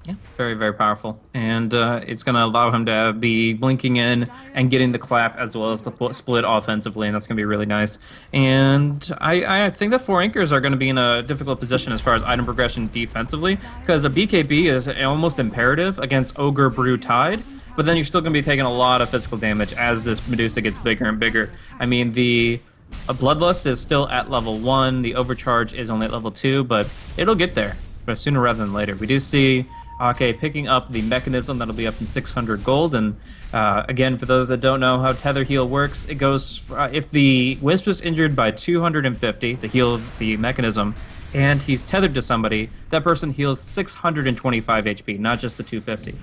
Yeah, very, very powerful. And it's going to allow him to be blinking in and getting the clap as well as the split offensively, and that's going to be really nice. And I think that 4 anchors are going to be in a difficult position as far as item progression defensively, because a BKB is almost imperative against Ogre Brew Tide, but then you're still going to be taking a lot of physical damage as this Medusa gets bigger and bigger. I mean, the Bloodlust is still at level 1, the Overcharge is only at level 2, but it'll get there sooner rather than later. We do see Okay, picking up the mechanism, that'll be up in 600 gold. And again, for those that don't know how Tether Heal works, it goes if the Wisp is injured by 250, the heal the mechanism, and he's tethered to somebody, that person heals 625 HP, not just the 250.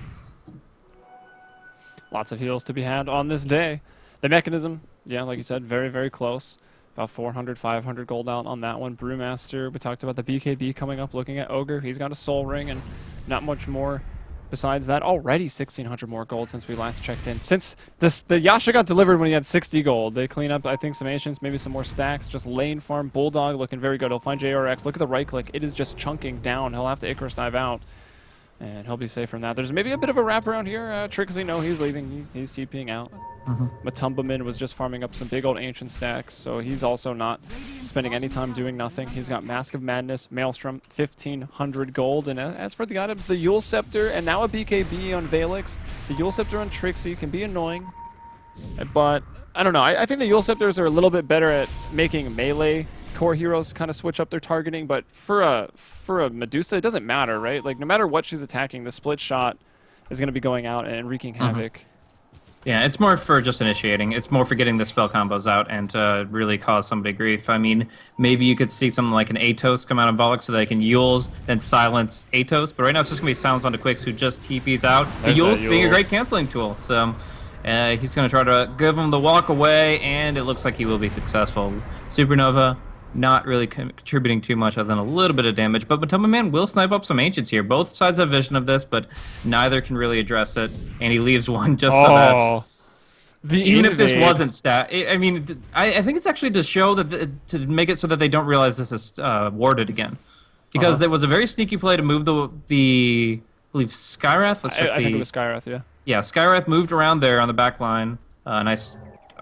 Lots of heals to be had on this day. The mechanism, yeah, like you said, very, very close. About 400, 500 gold out on that one. Brewmaster, we talked about the BKB coming up, looking at Ogre. He's got a Soul Ring and not much more besides that. Already 1,600 more gold since we last checked in. Since the Yasha got delivered when he had 60 gold. They clean up, I think, some Ancients, maybe some more stacks. Just lane farm. Bulldog looking very good. He'll find JRX. Look at the right click. It is just chunking down. He'll have to Icarus dive out. And he'll be safe from that. There's maybe a bit of a wraparound here. Trixie, no, he's leaving. He's TPing out. Matumbaman was just farming up some big old Ancient stacks, so he's also not spending any time doing nothing. He's got Mask of Madness, Maelstrom, 1,500 gold. And as for the items, the Yule Scepter, and now a BKB on Valix. The Yule Scepter on Trixie can be annoying, but I don't know. I think the Yule Scepters are a little bit better at making melee core heroes kind of switch up their targeting, but for a Medusa, it doesn't matter, right? Like, no matter what she's attacking, the split shot is going to be going out and wreaking havoc. Yeah, it's more for just initiating. It's more for getting the spell combos out and to really cause somebody grief. I mean, maybe you could see something like an Atos come out of Volix so they can Yules, then silence Atos. But right now it's just going to be Silence on the Quicks who just TPs out. The Yules being a great canceling tool. So he's going to try to give him the walk away, and it looks like he will be successful. Supernova not really contributing too much other than a little bit of damage, but Matumbaman will snipe up some Ancients here. Both sides have vision of this, but neither can really address it, and he leaves one just so that even if this wasn't I mean, I think it's actually to show that to make it so that they don't realize this is warded again, because there was a very sneaky play to move the I believe Skyrath. I think it was Skyrath, yeah. Yeah, Skyrath moved around there on the back line. Nice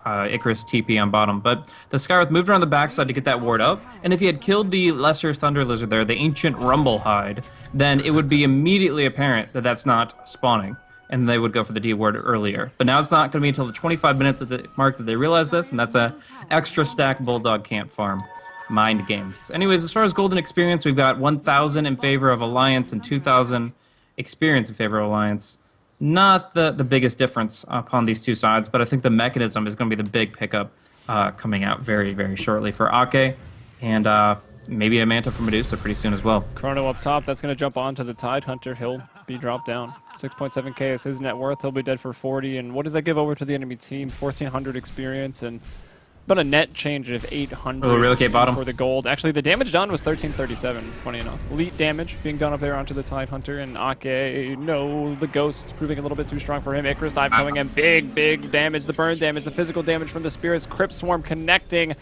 Icarus TP on bottom, but the Skyrath moved around the backside to get that ward up, and if he had killed the lesser Thunder Lizard there, the ancient Rumble Hide, then it would be immediately apparent that that's not spawning, and they would go for the D ward earlier. But now it's not going to be until the 25 minutes at the mark that they realize this, and that's a extra stack Bulldog can't farm. Mind games. Anyways, as far as golden experience, we've got 1,000 in favor of Alliance and 2,000 experience in favor of Alliance. Not the biggest difference upon these two sides, but I think the mechanism is going to be the big pickup coming out very, very shortly for Ake, and maybe a Manta for Medusa pretty soon as well. Chrono up top, that's going to jump onto the Tide Hunter. He'll be dropped down. 6.7k is his net worth. He'll be dead for 40, and what does that give over to the enemy team? 1,400 experience, and about a net change of 800 relocate bottom for the gold. Actually, the damage done was 1337, funny enough. Elite damage being done up there onto the Tide Hunter, and Ake, no, the Ghost's proving a little bit too strong for him. Icarus dive coming in, big damage, the burn damage, the physical damage from the Spirits, Crypt Swarm connecting.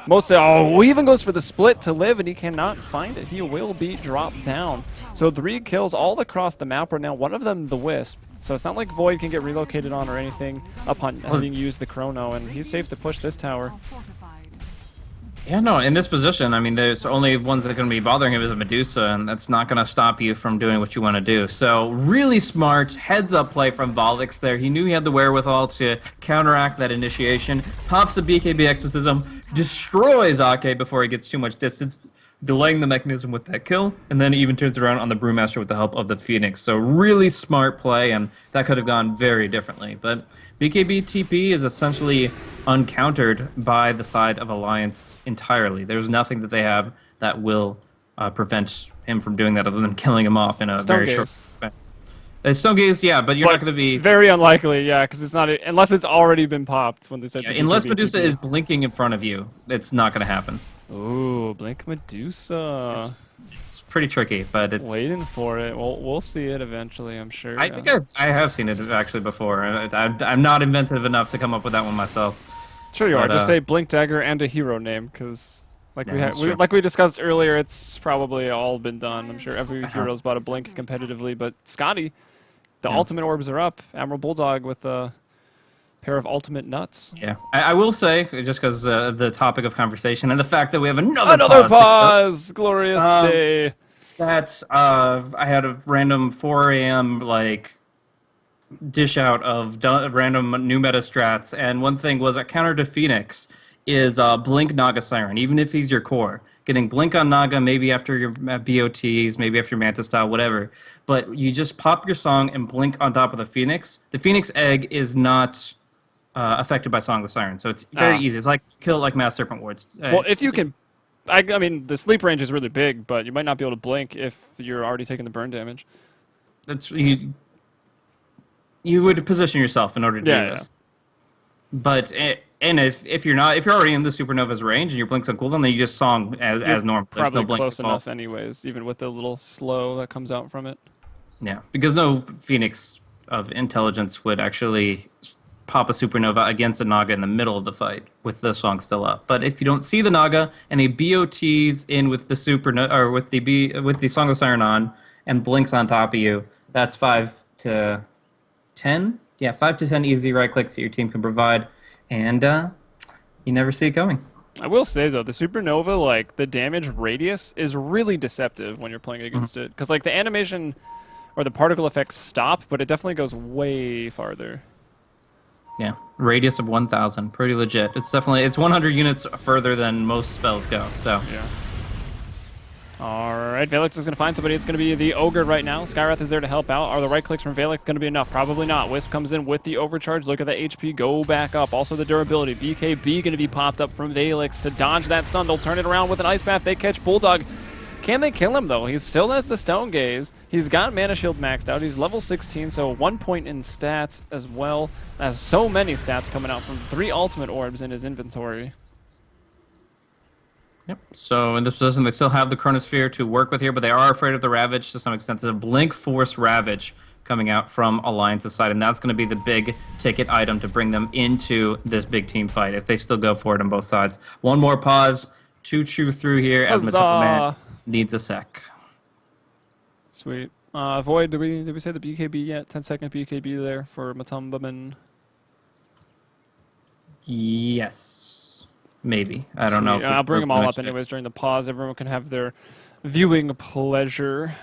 Even goes for the split to live, and he cannot find it. He will be dropped down. So 3 kills all across the map right now, one of them the Wisp. So it's not like Void can get relocated on or anything upon having used the Chrono, and he's safe to push this tower. Yeah, no, in this position, I mean, there's only ones that are going to be bothering him is a Medusa, and that's not going to stop you from doing what you want to do. So really smart heads-up play from Volix there. He knew he had the wherewithal to counteract that initiation, pops the BKB Exorcism, destroys Ake before he gets too much distance, delaying the mechanism with that kill, and then even turns around on the Brewmaster with the help of the Phoenix. So really smart play, and that could have gone very differently. But BKB TP is essentially uncountered by the side of Alliance entirely. There's nothing that they have that will prevent him from doing that other than killing him off in a very short time. Stone Gaze, yeah, but you're not going to be... Very unlikely, yeah, because it's not... Unless it's already been popped when they said... Yeah, unless Medusa is blinking in front of you, it's not going to happen. Ooh, Blink Medusa. It's pretty tricky, but it's... Waiting for it. We'll see it eventually, I'm sure. I think I have seen it actually before. I'm not inventive enough to come up with that one myself. Sure you are. Just say Blink Dagger and a hero name, because... Like we discussed earlier, it's probably all been done. I'm sure every hero's bought a Blink competitively, but Scotty, the ultimate orbs are up. Admiral Bulldog with a pair of ultimate nuts. Yeah, I will say, just because the topic of conversation and the fact that we have another pause! Glorious day. That I had a random 4 a.m. dish out of random new meta strats, and one thing was a counter to Phoenix is Blink Naga Siren, even if he's your core. getting Blink on Naga, maybe after your BOTs, maybe after your Manta Style, whatever. But you just pop your song and Blink on top of the Phoenix. The Phoenix Egg is not affected by Song of the Siren, so it's very Ah. easy. It's like kill like Mass Serpent Wards. Well, if you can, I mean, the sleep range is really big, but you might not be able to blink if you're already taking the burn damage. That's you would position yourself in order to do Yeah, this. But and if you're already in the Supernova's range and your blink's on cooldown, then you just song as normal. There's Probably no blink close at all. enough, anyways, even with the little slow that comes out from it. Yeah, because no Phoenix of intelligence would actually pop a supernova against a Naga in the middle of the fight with the song still up. But if you don't see the Naga and he BOTs in with the supernova or with the Song of Siren on and blinks on top of you, that's 5 to 10. Yeah, 5 to 10 easy right clicks that your team can provide, and you never see it going. I will say though, the supernova, like the damage radius is really deceptive when you're playing against it, because like the animation or the particle effects stop, but it definitely goes way farther. Yeah, radius of 1,000, pretty legit. It's 100 units further than most spells go. So Yeah. All right, Valix is going to find somebody. It's going to be the Ogre right now. Skywrath is there to help out. Are the right clicks from Valix going to be enough? Probably not. Wisp comes in with the overcharge. Look at the HP go back up. Also the durability. BKB going to be popped up from Valix to dodge that stun. They'll turn it around with an Ice Path. They catch Bulldog. Can they kill him, though? He still has the Stone Gaze. He's got Mana Shield maxed out. He's level 16, so 1 point in stats as well as so many stats coming out from 3 ultimate orbs in his inventory. Yep. So in this position, they still have the Chronosphere to work with here, but they are afraid of the Ravage to some extent. There's a Blink Force Ravage coming out from Alliance's side, and that's going to be the big ticket item to bring them into this big team fight if they still go for it on both sides. One more pause to chew through here as Matumba Man needs a sec. Sweet. Void, did we say the BKB yet? 10-second BKB there for Matumba Man. Yes. Maybe. I don't know. I'll bring them all up anyways during the pause. Everyone can have their viewing pleasure.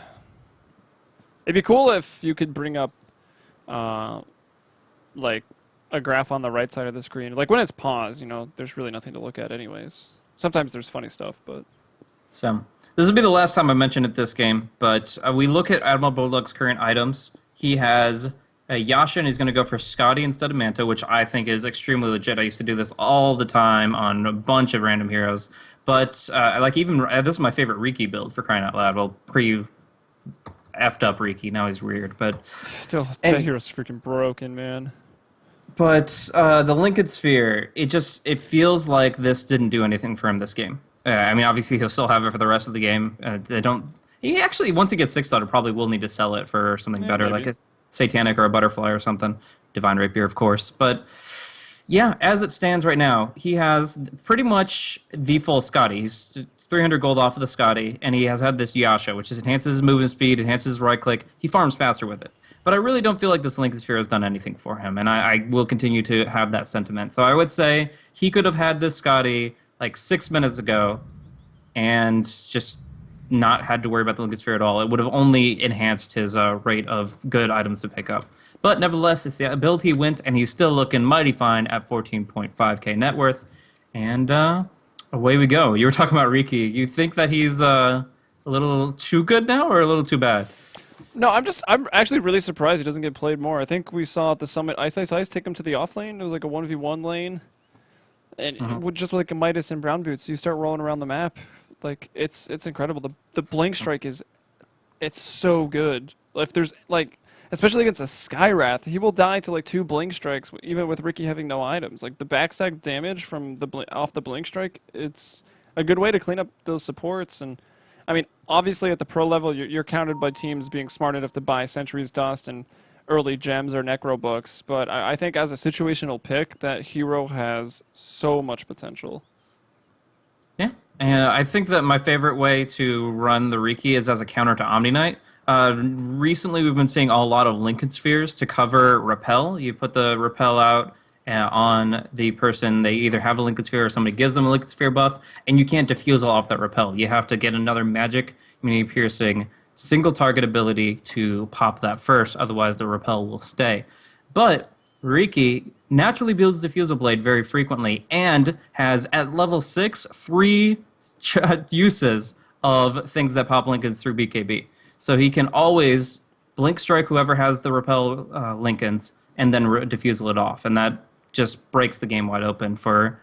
It'd be cool if you could bring up, like, a graph on the right side of the screen. Like, when it's paused, you know, there's really nothing to look at anyways. Sometimes there's funny stuff, but... So, this will be the last time I mention it this game, but we look at Admiral Bulldog's current items. He has a Yasha, and he's going to go for Scotty instead of Manta, which I think is extremely legit. I used to do this all the time on a bunch of random heroes. But, like, even this is my favorite Riki build, for crying out loud. Well, pre-effed up Riki. Now he's weird, but... Still, that hero's freaking broken, man. But the Lincoln Sphere, it feels like this didn't do anything for him this game. I mean, obviously, he'll still have it for the rest of the game. He actually, once he gets 6-star, probably will need to sell it for something better, maybe. like a Satanic or a Butterfly or something. Divine Rapier, of course. But, yeah, as it stands right now, he has pretty much the full Scotty. He's 300 gold off of the Scotty, and he has had this Yasha, which enhances his movement speed, enhances his right click. He farms faster with it. But I really don't feel like this Lincoln Sphere has done anything for him, and I will continue to have that sentiment. So I would say he could have had this Scotty like 6 minutes ago and just not had to worry about the Lincoln Sphere at all. It would have only enhanced his rate of good items to pick up. But nevertheless, it's the build he went, and he's still looking mighty fine at 14.5k net worth. And away we go. You were talking about Riki. You think that he's a little too good now or a little too bad? No, I'm actually really surprised he doesn't get played more. I think we saw at the summit Ice take him to the off lane. It was like a 1v1 lane. And with just like a Midas and brown boots, you start rolling around the map. Like it's incredible. The blink strike it's so good. If there's like, especially against a Skywrath, he will die to like 2 blink strikes even with Riki having no items. Like the backstab damage from off the blink strike, it's a good way to clean up those supports. And I mean, obviously at the pro level, you're counted by teams being smart enough to buy Century's Dust and early gems or necro books, but I think as a situational pick, that hero has so much potential. Yeah, and I think that my favorite way to run the Riki is as a counter to Omni Knight. Recently, we've been seeing a lot of Lincoln Spheres to cover Repel. You put the Repel out on the person, they either have a Lincoln Sphere or somebody gives them a Lincoln Sphere buff, and you can't defuse off that Repel. You have to get another magic, immunity piercing, single target ability to pop that first, otherwise the Repel will stay. But Riki naturally builds Diffusal Blade very frequently and has, at level 6, 3 uses of things that pop Lincolns through BKB. So he can always blink strike whoever has the repel Lincolns and then diffusal it off, and that just breaks the game wide open for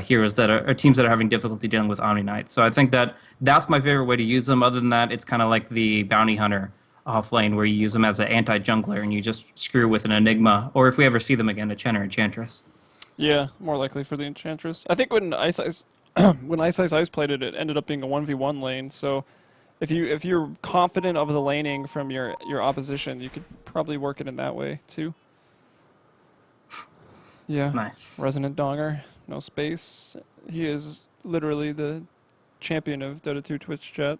heroes that are or teams that are having difficulty dealing with Omni Knight. So I think that's my favorite way to use them. Other than that, it's kind of like the Bounty Hunter off lane where you use them as an anti-jungler and you just screw with an Enigma, or if we ever see them again, a Chen or Enchantress. Yeah, more likely for the Enchantress. I think when Ice Ice when Ice Ice Ice played it, it ended up being a 1v1 lane. So if you're confident of the laning from your opposition, you could probably work it in that way too. Yeah. Nice. Resonant Donger, no space. He is literally the champion of Dota 2 Twitch chat.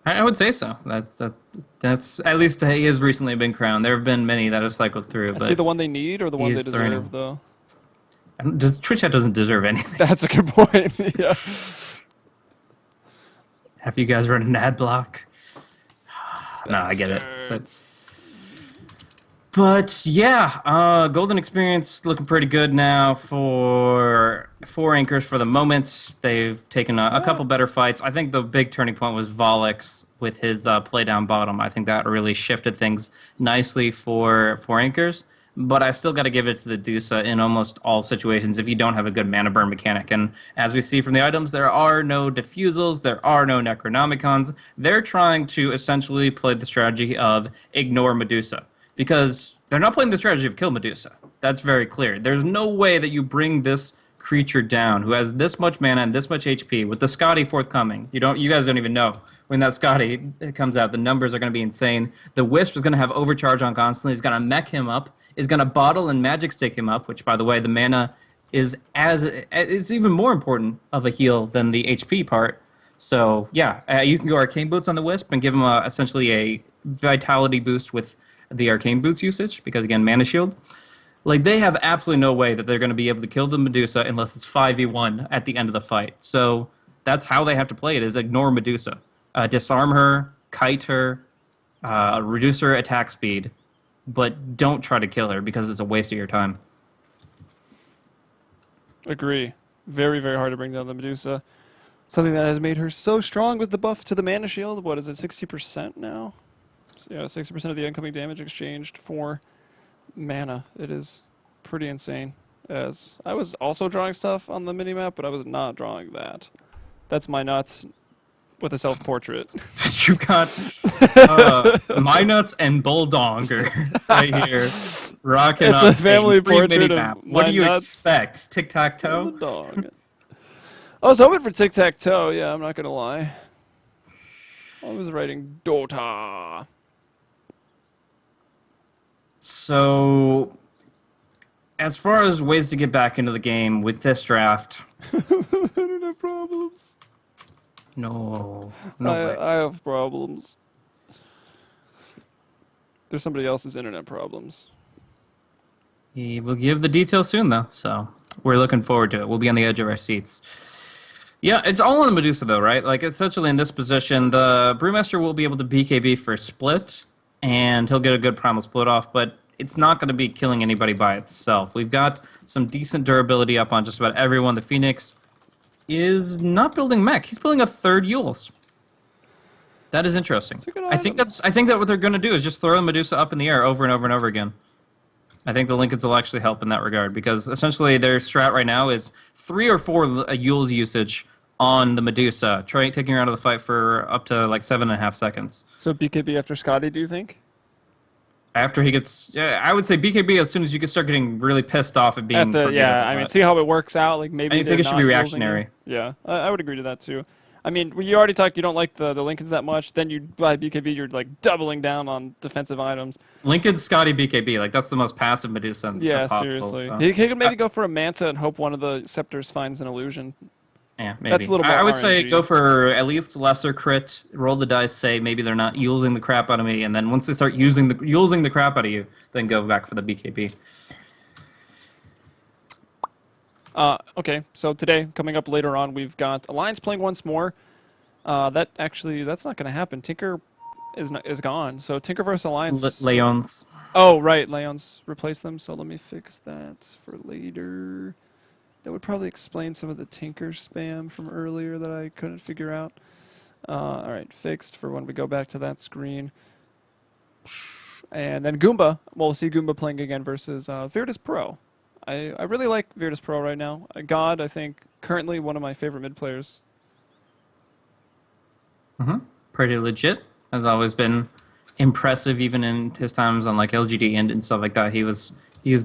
I would say so. That's at least he has recently been crowned. There have been many that have cycled through. Is he the one they need or the one they deserve, though? Twitch chat doesn't deserve anything. That's a good point. Yeah. Have you guys run an ad block? No, I get it. But yeah, Golden Experience looking pretty good now for 4 anchors for the moment. They've taken a couple better fights. I think the big turning point was Volix with his play down bottom. I think that really shifted things nicely for 4 anchors. But I still got to give it to the Dusa in almost all situations if you don't have a good mana burn mechanic. And as we see from the items, there are no diffusals, there are no Necronomicons. They're trying to essentially play the strategy of ignore Medusa. Because they're not playing the strategy of kill Medusa. That's very clear. There's no way that you bring this creature down who has this much mana and this much HP with the Scotty forthcoming. You guys don't even know when that Scotty comes out. The numbers are going to be insane. The Wisp is going to have overcharge on constantly. He's going to mech him up. Is going to bottle and magic stick him up, which by the way, the mana is even more important of a heal than the HP part. So yeah, you can go Arcane Boots on the Wisp and give him essentially a vitality boost with the Arcane Boots usage, because again, Mana Shield. Like, they have absolutely no way that they're going to be able to kill the Medusa unless it's 5v1 at the end of the fight. So that's how they have to play it, is ignore Medusa. Disarm her, kite her, reduce her attack speed, but don't try to kill her because it's a waste of your time. Agree. Very, very hard to bring down the Medusa. Something that has made her so strong with the buff to the Mana Shield. What is it, 60% now? Yeah, 60% of the incoming damage exchanged for mana. It is pretty insane. As I was also drawing stuff on the minimap, but I was not drawing that. That's my nuts with a self-portrait. You got my nuts and Bulldonger right here. Rocking it's up a family portrait mini-map. of What do you nuts expect? Tic-tac-toe? and the dog. I was hoping for tic-tac-toe, yeah, I'm not going to lie. I was writing Dota. So, as far as ways to get back into the game with this draft, I don't have problems. no. I have problems. There's somebody else's internet problems. He will give the details soon, though, so we're looking forward to it. We'll be on the edge of our seats. Yeah, it's all on the Medusa, though, right? Like, essentially in this position, the Brewmaster will be able to BKB for split, and he'll get a good primal split off, but it's not going to be killing anybody by itself. We've got some decent durability up on just about everyone. The Phoenix is not building mech. He's building a third Yules. That is interesting. I think that what they're going to do is just throw the Medusa up in the air over and over and over again. I think the Lincolns will actually help in that regard, because essentially their strat right now is 3 or 4 Yules usage on the Medusa, taking her out of the fight for up to like 7.5 seconds. So BKB after Scotty, do you think? After he gets, I would say BKB as soon as you can start getting really pissed off at being. I mean, see how it works out. Like maybe I think it should be reactionary. Yeah, I would agree to that too. I mean, you already talked. You don't like the Lincolns that much. Then you buy BKB. You're like doubling down on defensive items. Lincoln, Scotty, BKB. Like that's the most passive Medusa. Yeah, possible, seriously. So. He could maybe go for a Manta and hope one of the Scepters finds an illusion. Yeah, maybe. That's a little more I would RNG. say go for at least lesser crit. Roll the dice. Say maybe they're not using the crap out of me, and then once they start using the crap out of you, then go back for the BKB. Okay, so today, coming up later on, we've got Alliance playing once more. That's not going to happen. Tinker is gone. So Tinker versus Alliance. Leons. Oh, right. Leon's replaced them. So let me fix that for later. That would probably explain some of the Tinker spam from earlier that I couldn't figure out. All right, fixed for when we go back to that screen. And then Goomba. We'll see Goomba playing again versus Virtus Pro. I really like Virtus Pro right now. God, I think, currently one of my favorite mid players. Pretty legit. Has always been impressive, even in his times on like LGD and stuff like that. He was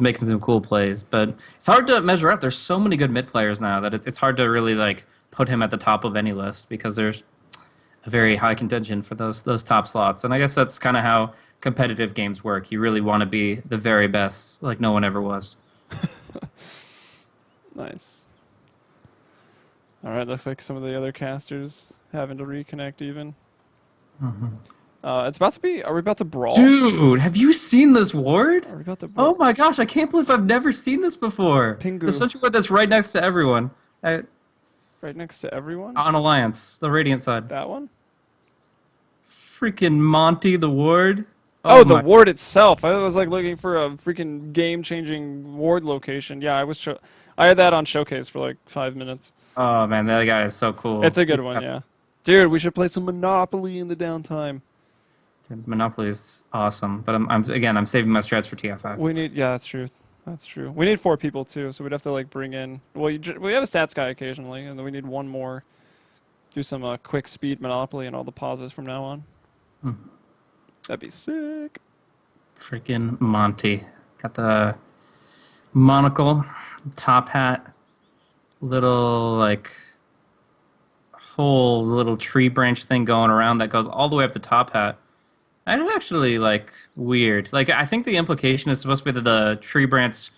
making some cool plays, but it's hard to measure up. There's so many good mid players now that it's hard to really like put him at the top of any list because there's a very high contention for those top slots. And I guess that's kind of how competitive games work. You really want to be the very best, like no one ever was. Nice. All right, looks like some of the other casters having to reconnect even. It's about to be. Are we about to brawl? Dude, have you seen this ward? Are we about to brawl? Oh my gosh, I can't believe I've never seen this before. Pingu. There's such a ward that's right next to everyone. Right next to everyone? On Alliance, the Radiant side. That one? Freaking Monty the ward. Oh, the ward itself. I was like looking for a freaking game-changing ward location. Yeah, I had that on Showcase for like 5 minutes. Oh man, that guy is so cool. It's a good one, yeah. Dude, we should play some Monopoly in the downtime. Dude, Monopoly is awesome, but I'm saving my strats for TF5. We need, yeah, that's true. That's true. We need 4 people too, so we'd have to like bring in. Well, we have a stats guy occasionally, and then we need one more. Do some quick speed Monopoly and all the pauses from now on. That'd be sick. Freaking Monty. Got the monocle, top hat, little like whole little tree branch thing going around that goes all the way up the top hat. That's actually like weird. Like I think the implication is supposed to be that the tree branch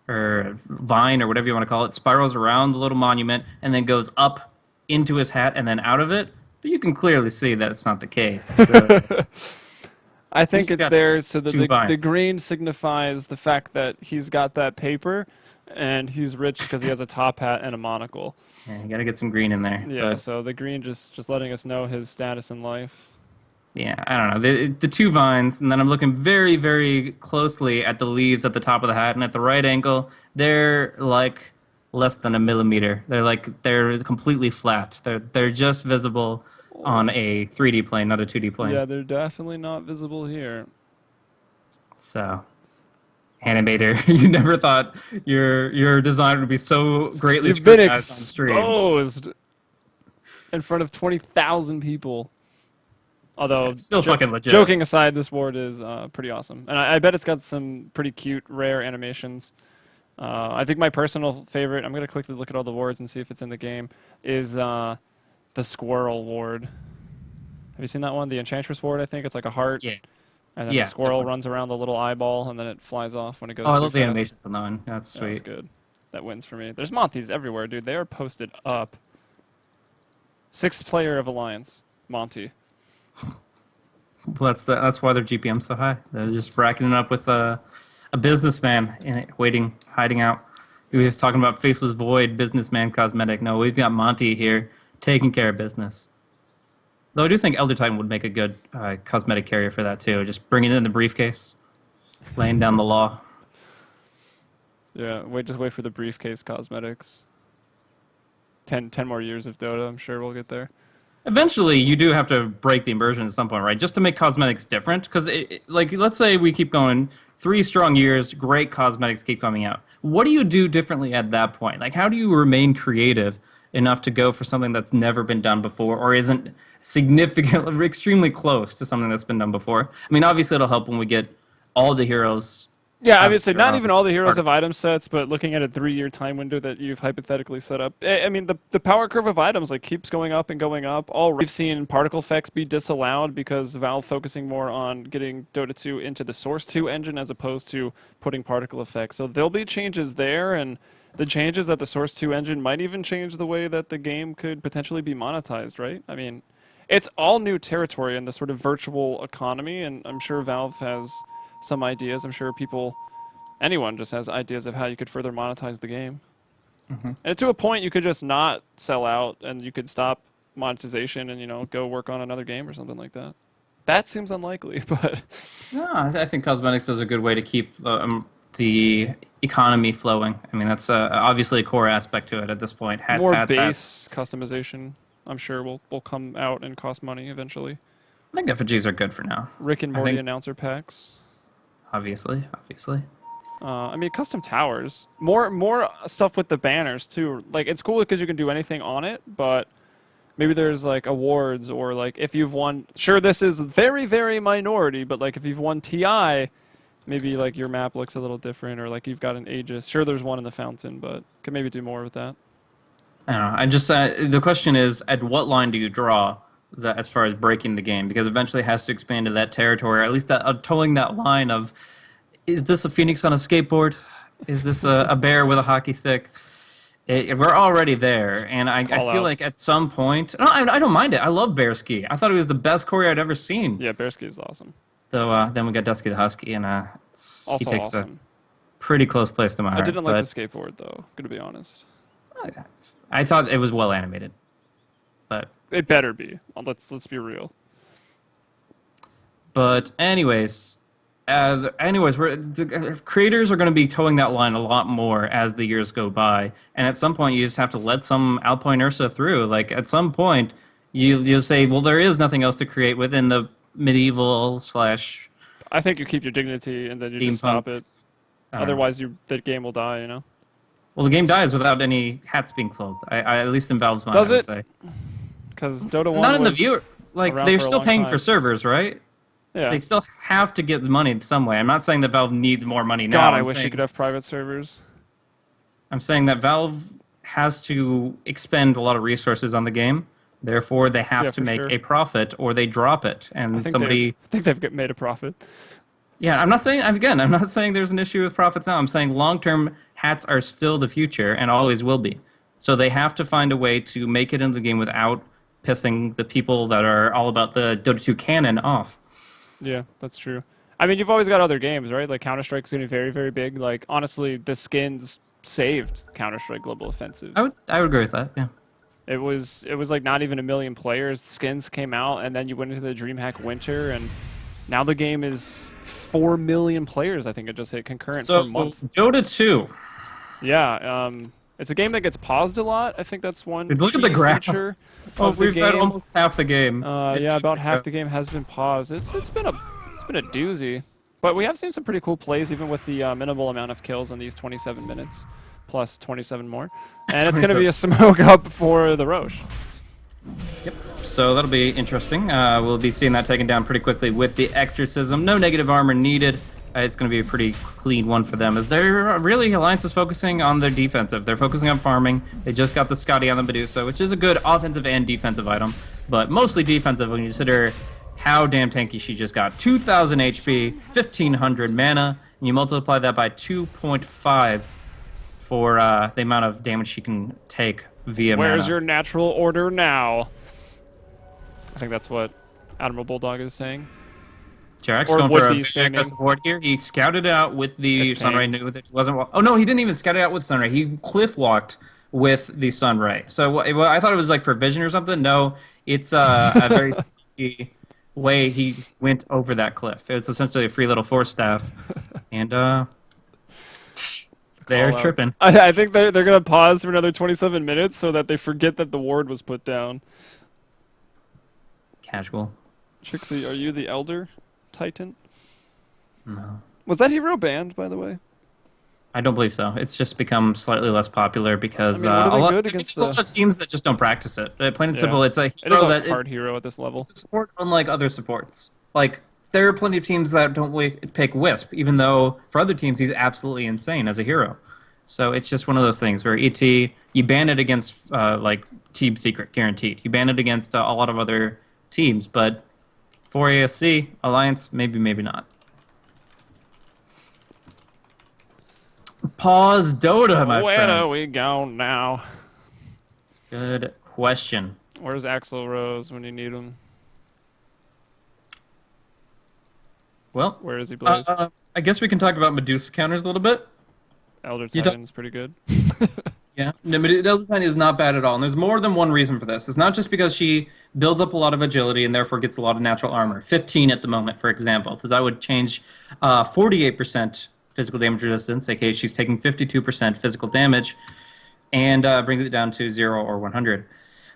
or vine or whatever you want to call it spirals around the little monument and then goes up into his hat and then out of it. But you can clearly see that it's not the case. So. I think it's there so that the vines. green signifies the fact that he's got that paper and he's rich because he has a top hat and a monocle. Yeah, you gotta get some green in there. Yeah, but, so the green just letting us know his status in life. yeah, I don't know. The 2 vines, and then I'm looking very, very closely at the leaves at the top of the hat, and at the right angle, they're like less than a millimeter. They're completely flat. They're just visible on a 3D plane, not a 2D plane. Yeah, they're definitely not visible here. So, animator, you never thought your design would be so greatly You've been scrutinized on stream. exposed in front of 20,000 people. Although, It's still fucking legit. Joking aside, this ward is pretty awesome. And I bet it's got some pretty cute, rare animations. I think my personal favorite, I'm going to quickly look at all the wards and see if it's in the game, is the squirrel ward. Have you seen that one? The Enchantress ward, I think. It's like a heart. Yeah. And then Yeah, the squirrel definitely. runs around the little eyeball, and then it flies off when it goes Oh, I too love the fast. animations on that one. That's Yeah, sweet. that's good. That wins for me. There's Monties everywhere, dude. They are posted up. 6th player of Alliance, Monty. Well, that's why their GPM's so high. They're just racking it up with a businessman waiting, hiding out. We was talking about Faceless Void, businessman cosmetic. No, we've got Monty here taking care of business. Though I do think Elder Titan would make a good cosmetic carrier for that too. Just bringing it in the briefcase, laying down the law. Yeah, just wait for the briefcase cosmetics. 10 more years of Dota, I'm sure we'll get there. Eventually, you do have to break the immersion at some point, right? Just to make cosmetics different. Because, like, let's say we keep going 3 strong years, great cosmetics keep coming out. What do you do differently at that point? Like, how do you remain creative enough to go for something that's never been done before or isn't significantly, extremely close to something that's been done before? I mean, obviously, it'll help when we get all the heroes. Yeah, obviously, not even all the heroes have articles. item sets, but looking at a 3-year time window that you've hypothetically set up. I mean, the power curve of items like keeps going up and going up. We've seen particle effects be disallowed because Valve focusing more on getting Dota 2 into the Source 2 engine as opposed to putting particle effects. So there'll be changes there, and the changes that the Source 2 engine might even change the way that the game could potentially be monetized, right? I mean, it's all new territory in the sort of virtual economy, and I'm sure Valve has some ideas. I'm sure anyone just has ideas of how you could further monetize the game. And to a point, you could just not sell out and you could stop monetization and, go work on another game or something like that. That seems unlikely, but No, I think cosmetics is a good way to keep the economy flowing. I mean, that's obviously a core aspect to it at this point. Hats, More hats, base hats. customization, I'm sure, will come out and cost money eventually. I think effigies are good for now. Rick and I Morty think- announcer packs. Obviously. I mean, custom towers. More stuff with the banners too. Like, it's cool because you can do anything on it, but maybe there's like awards or like if you've won. Sure, this is very very minority, but like if you've won TI, maybe like your map looks a little different, or like you've got an Aegis. Sure, there's one in the fountain, but could maybe do more with that. I don't know. I just the question is, at what line do you draw as far as breaking the game? Because eventually it has to expand to that territory, or at least that towing that line of, is this a phoenix on a skateboard? Is this a bear with a hockey stick? We're already there, and I feel like at some point, no, I don't mind it. I love Bear Ski. I thought it was the best choreo I'd ever seen. Yeah, Bearski is awesome. Though then we got Dusky the Husky, and he Also takes awesome. a pretty close place to my heart. I didn't but like the skateboard though. Gonna be honest. I thought it was well animated, but It better be. Let's be real. anyways, the creators are going to be towing that line a lot more as the years go by, and at some point you just have to let some Alpine Ursa through. Like at some point, you'll say, well, there is nothing else to create within the medieval / I think you keep your dignity and then you just Steampunk. stop it. Otherwise, the game will die. You know. Well, the game dies without any hats being sold. I at least in Valve's mind, Does I would it? say. Because Dota 1 Not in the was viewer. Like around they're for a still long paying time. for servers, right? Yeah. They still have to get money in some way. I'm not saying that Valve needs more money now. God, I I'm wish you saying- could have private servers. I'm saying that Valve has to expend a lot of resources on the game. Therefore, they have Yeah, to for make sure. a profit, or they drop it. And I think somebody, they've made a profit. yeah, I'm not saying there's an issue with profits now. I'm saying long-term hats are still the future and always will be. So they have to find a way to make it into the game without pissing the people that are all about the Dota 2 canon off. Yeah, that's true. I mean, you've always got other games, right? Like Counter-Strike's going to be very, very big. Like, honestly, the skins saved Counter-Strike Global Offensive. I would agree with that. Yeah. It was like not even 1 million players. The skins came out, and then you went into the DreamHack Winter, and now the game is 4 million players. I think it just hit concurrent So per month. Dota 2. Yeah, it's a game that gets paused a lot. I think that's one. Dude, look at the key graph. feature Oh, of the we've had game. almost half the game. Yeah, about half the game has been paused. It's been a doozy, but we have seen some pretty cool plays even with the minimal amount of kills in these 27 minutes, plus 27 more, and it's going to be a smoke up for the Roche. Yep. So that'll be interesting. We'll be seeing that taken down pretty quickly with the Exorcism. No negative armor needed. It's going to be a pretty clean one for them. As they're really, Alliance is focusing on their defensive. They're focusing on farming. They just got the Scotty on the Medusa, which is a good offensive and defensive item, but mostly defensive when you consider how damn tanky she just got. 2,000 HP, 1,500 mana, and you multiply that by 2.5 for the amount of damage she can take via Where's mana. your natural order now? I think that's what Admiral Bulldog is saying. Jarek's Or going would for a be very standing. aggressive board here. He scouted out with the It's Sunray. pinged. Knew that he wasn't. Oh no, he didn't even scout it out with Sunray. He cliff walked with the Sunray. So I thought it was like for vision or something. No, it's a very sneaky way he went over that cliff. It's essentially a free little force staff, and they're Call-outs. tripping. I think they're going to pause for another 27 minutes so that they forget that the ward was put down. Casual. Trixie, are you the Elder Titan? No, Was that hero banned, by the way? I don't believe so. It's just become slightly less popular because I mean, what are they a lot good against there's also teams that just don't practice it. Plain and Yeah. simple, it's a It is hero a that hard it's, hero at this level. it's a support unlike other supports. Like there are plenty of teams that don't pick Wisp, even though for other teams he's absolutely insane as a hero. So it's just one of those things where ET, you ban it against like Team Secret, guaranteed. You ban it against a lot of other teams, but for ASC, Alliance, maybe, maybe not. Pause Dota, my Where friends. do we go now? Good question. Where's Axl Rose when you need him? Well, Where is he, Blaze? I guess we can talk about Medusa counters a little bit. Elder you don't- Titan's pretty good. Yeah, no, Medusa is not bad at all, and there's more than one reason for this. It's not just because she builds up a lot of agility and therefore gets a lot of natural armor. 15 at the moment, for example. So that would change 48% physical damage resistance, aka she's taking 52% physical damage, and brings it down to 0 or 100.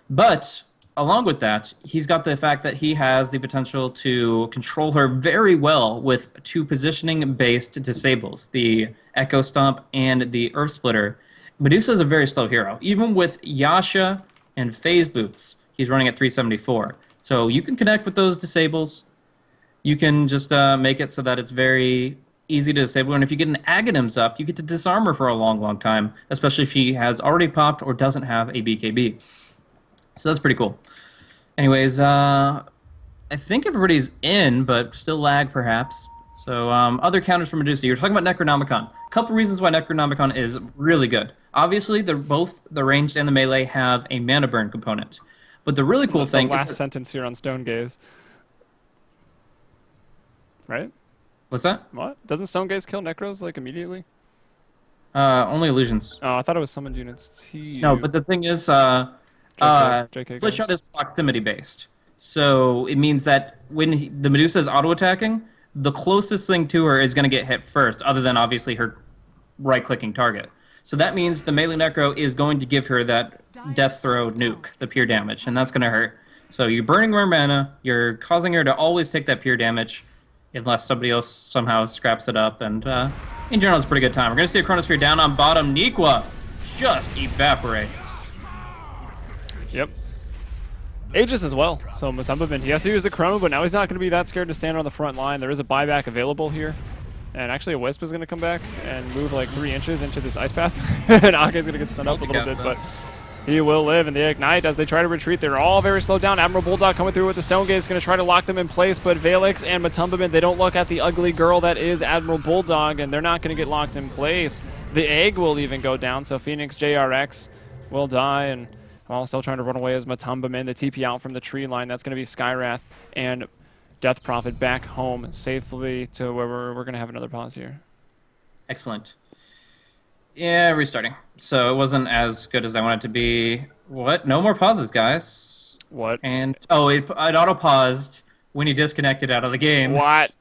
But along with that, he's got the fact that he has the potential to control her very well with 2 positioning-based disables, the Echo Stomp and the Earth Splitter. Medusa is a very slow hero. Even with Yasha and Phase Boots, he's running at 374. So you can connect with those disables. You can just make it so that it's very easy to disable. And if you get an Aghanims up, you get to disarm her for a long, long time, especially if she has already popped or doesn't have a BKB. So that's pretty cool. Anyways, I think everybody's in, but still lag perhaps. So other counters for Medusa. You're talking about Necronomicon. A couple reasons why Necronomicon is really good. Obviously, both the ranged and the melee have a mana burn component. But the really cool thing the last is sentence here on Stone Gaze. Right? What's that? What? Doesn't Stone Gaze kill Necros like immediately? Only illusions. Oh, I thought it was summoned units. No, but the thing is, JK Split Shot is proximity based. So it means that when the Medusa is auto attacking, the closest thing to her is going to get hit first, other than obviously her right-clicking target. So that means the melee Necro is going to give her that Death Throw nuke, the pure damage, and that's going to hurt. So you're burning more mana, you're causing her to always take that pure damage, unless somebody else somehow scraps it up, and in general it's a pretty good time. We're going to see a Chronosphere down on bottom. Nikwa just evaporates. Yep. Aegis as well. So Matumba, he has to use the Chrono, but now he's not going to be that scared to stand on the front line. There is a buyback available here. And actually a Wisp is going to come back and move like 3 inches into this ice path. And Ake's going to get stunned up a little bit, but he will live. And the Ignite, as they try to retreat, they're all very slowed down. Admiral Bulldog coming through with the Stone Gate is going to try to lock them in place, but Valix and Matumbaman, they don't look at the ugly girl that is Admiral Bulldog, and they're not going to get locked in place. The Egg will even go down, so Phoenix JRX will die, and while still trying to run away as Matumbaman, the TP out from the tree line. That's going to be Skyrath and Death Prophet back home safely to where we're going to have another pause here. Excellent. Yeah, restarting. So it wasn't as good as I wanted it to be. What? No more pauses, guys. What? And oh, it auto-paused when he disconnected out of the game. What?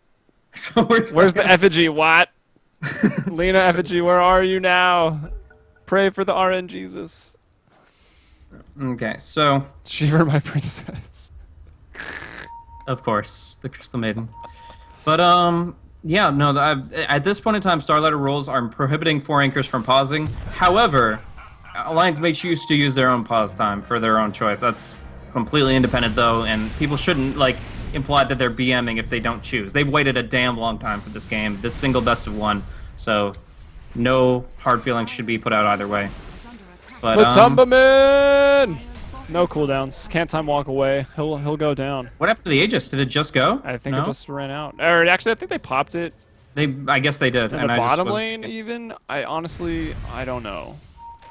So where's the effigy? What? Lena effigy, where are you now? Pray for the RN Jesus. Okay, so Shiver my princess. of course, the Crystal Maiden. But yeah, no. At this point in time, Starladder rules are prohibiting 4 anchors from pausing. However, Alliance may choose to use their own pause time for their own choice. That's completely independent, though, and people shouldn't imply that they're BMing if they don't choose. They've waited a damn long time for this game, this single best of 1. So no hard feelings should be put out either way. But Matumbaman! No cooldowns. Can't time walk away. He'll go down. what happened to the Aegis? Did it just go? I think No? it just ran out. Or actually, I think they popped it I guess they did. in and the I just bottom wasn't- lane. Even I don't know.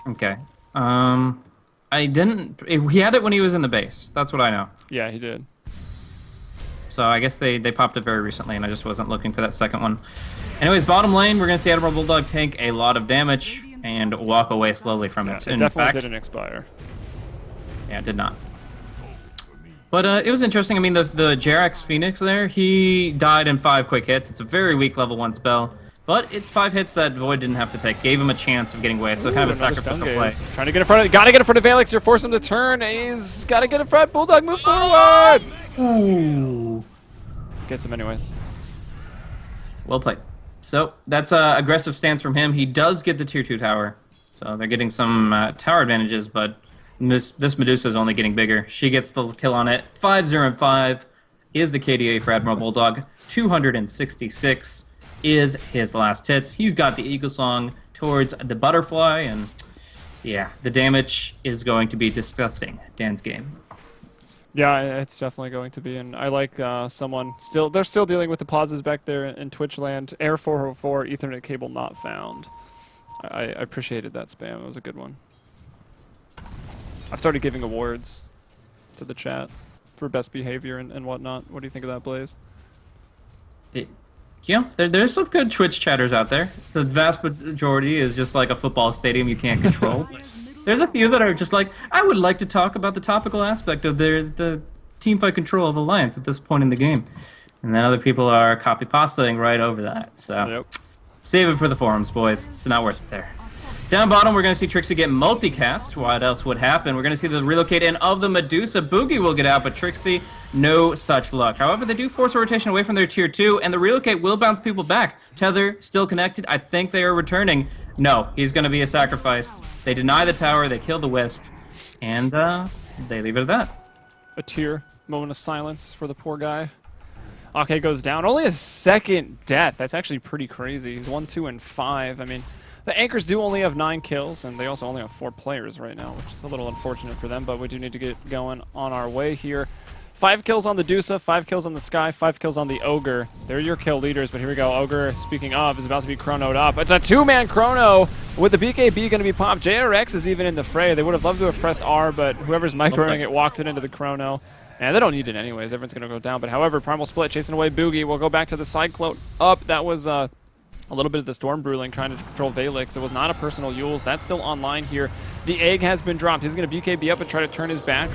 Okay. I didn't. He had it when he was in the base. That's what I know. Yeah, he did. So I guess they popped it very recently, and I just wasn't looking for that second one. Anyways, bottom lane, we're gonna see Admiral Bulldog take a lot of damage and walk away slowly from Yeah, it. it In definitely fact, didn't expire. yeah, it did not. But it was interesting. I mean, the Jerax Phoenix there, he died in 5 quick hits. It's a very weak level 1 spell, but it's 5 hits that Void didn't have to take. Gave him a chance of getting away, so kind of a Another sacrificial stun play. gaze. Trying to get in front of, gotta get in front of Valix. You're forcing him to turn. He's gotta get in front. Bulldog, move forward. Ooh. Gets him anyways. Well played. So that's an aggressive stance from him. He does get the tier 2 tower. So they're getting some tower advantages, but this Medusa is only getting bigger. She gets the kill on it. 5-0 and 5 is the KDA for Admiral Bulldog. 266 is his last hits. He's got the Eagle Song towards the Butterfly, and yeah, the damage is going to be disgusting. Dan's game. Yeah, it's definitely going to be, and I like someone they're still dealing with the pauses back there in Twitch land. Air 404 Ethernet cable not found. I appreciated that spam. It was a good one. I've started giving awards to the chat for best behavior and whatnot. What do you think of that, Blaze? Yeah, there's some good Twitch chatters out there. The vast majority is just like a football stadium you can't control. There's a few that are just like, I would like to talk about the topical aspect of the teamfight control of Alliance at this point in the game. And then other people are copy-pastaing right over that. So Yep. Save it for the forums, boys. It's not worth it there. Down bottom, we're going to see Trixie get multicast. What else would happen? We're going to see the relocate in of the Medusa. Boogie will get out, but Trixie, no such luck. However, they do force a rotation away from their tier 2, and the relocate will bounce people back. Tether still connected. I think they are returning. No, he's going to be a sacrifice. They deny the tower, they kill the Wisp, and they leave it at that. A tear, moment of silence for the poor guy. Ake goes down. Only a second death. That's actually pretty crazy. He's 1, 2, and 5. I mean, the Anchors do only have 9 kills, and they also only have 4 players right now, which is a little unfortunate for them, but we do need to get going on our way here. 5 kills on the Dusa, 5 kills on the Sky, 5 kills on the Ogre. They're your kill leaders, but here we go. Ogre, speaking of, is about to be chronoed up. It's a 2-man chrono with the BKB going to be popped. JRX is even in the fray. They would have loved to have pressed R, but whoever's microing it walked it into the chrono. And they don't need it anyways. Everyone's going to go down. But however, Primal Split chasing away Boogie. We'll go back to the Cyclone up. That was a little bit of the Storm Bruling trying to control Valix. It was not a personal Yules. That's still online here. The egg has been dropped. He's going to BKB up and try to turn his back,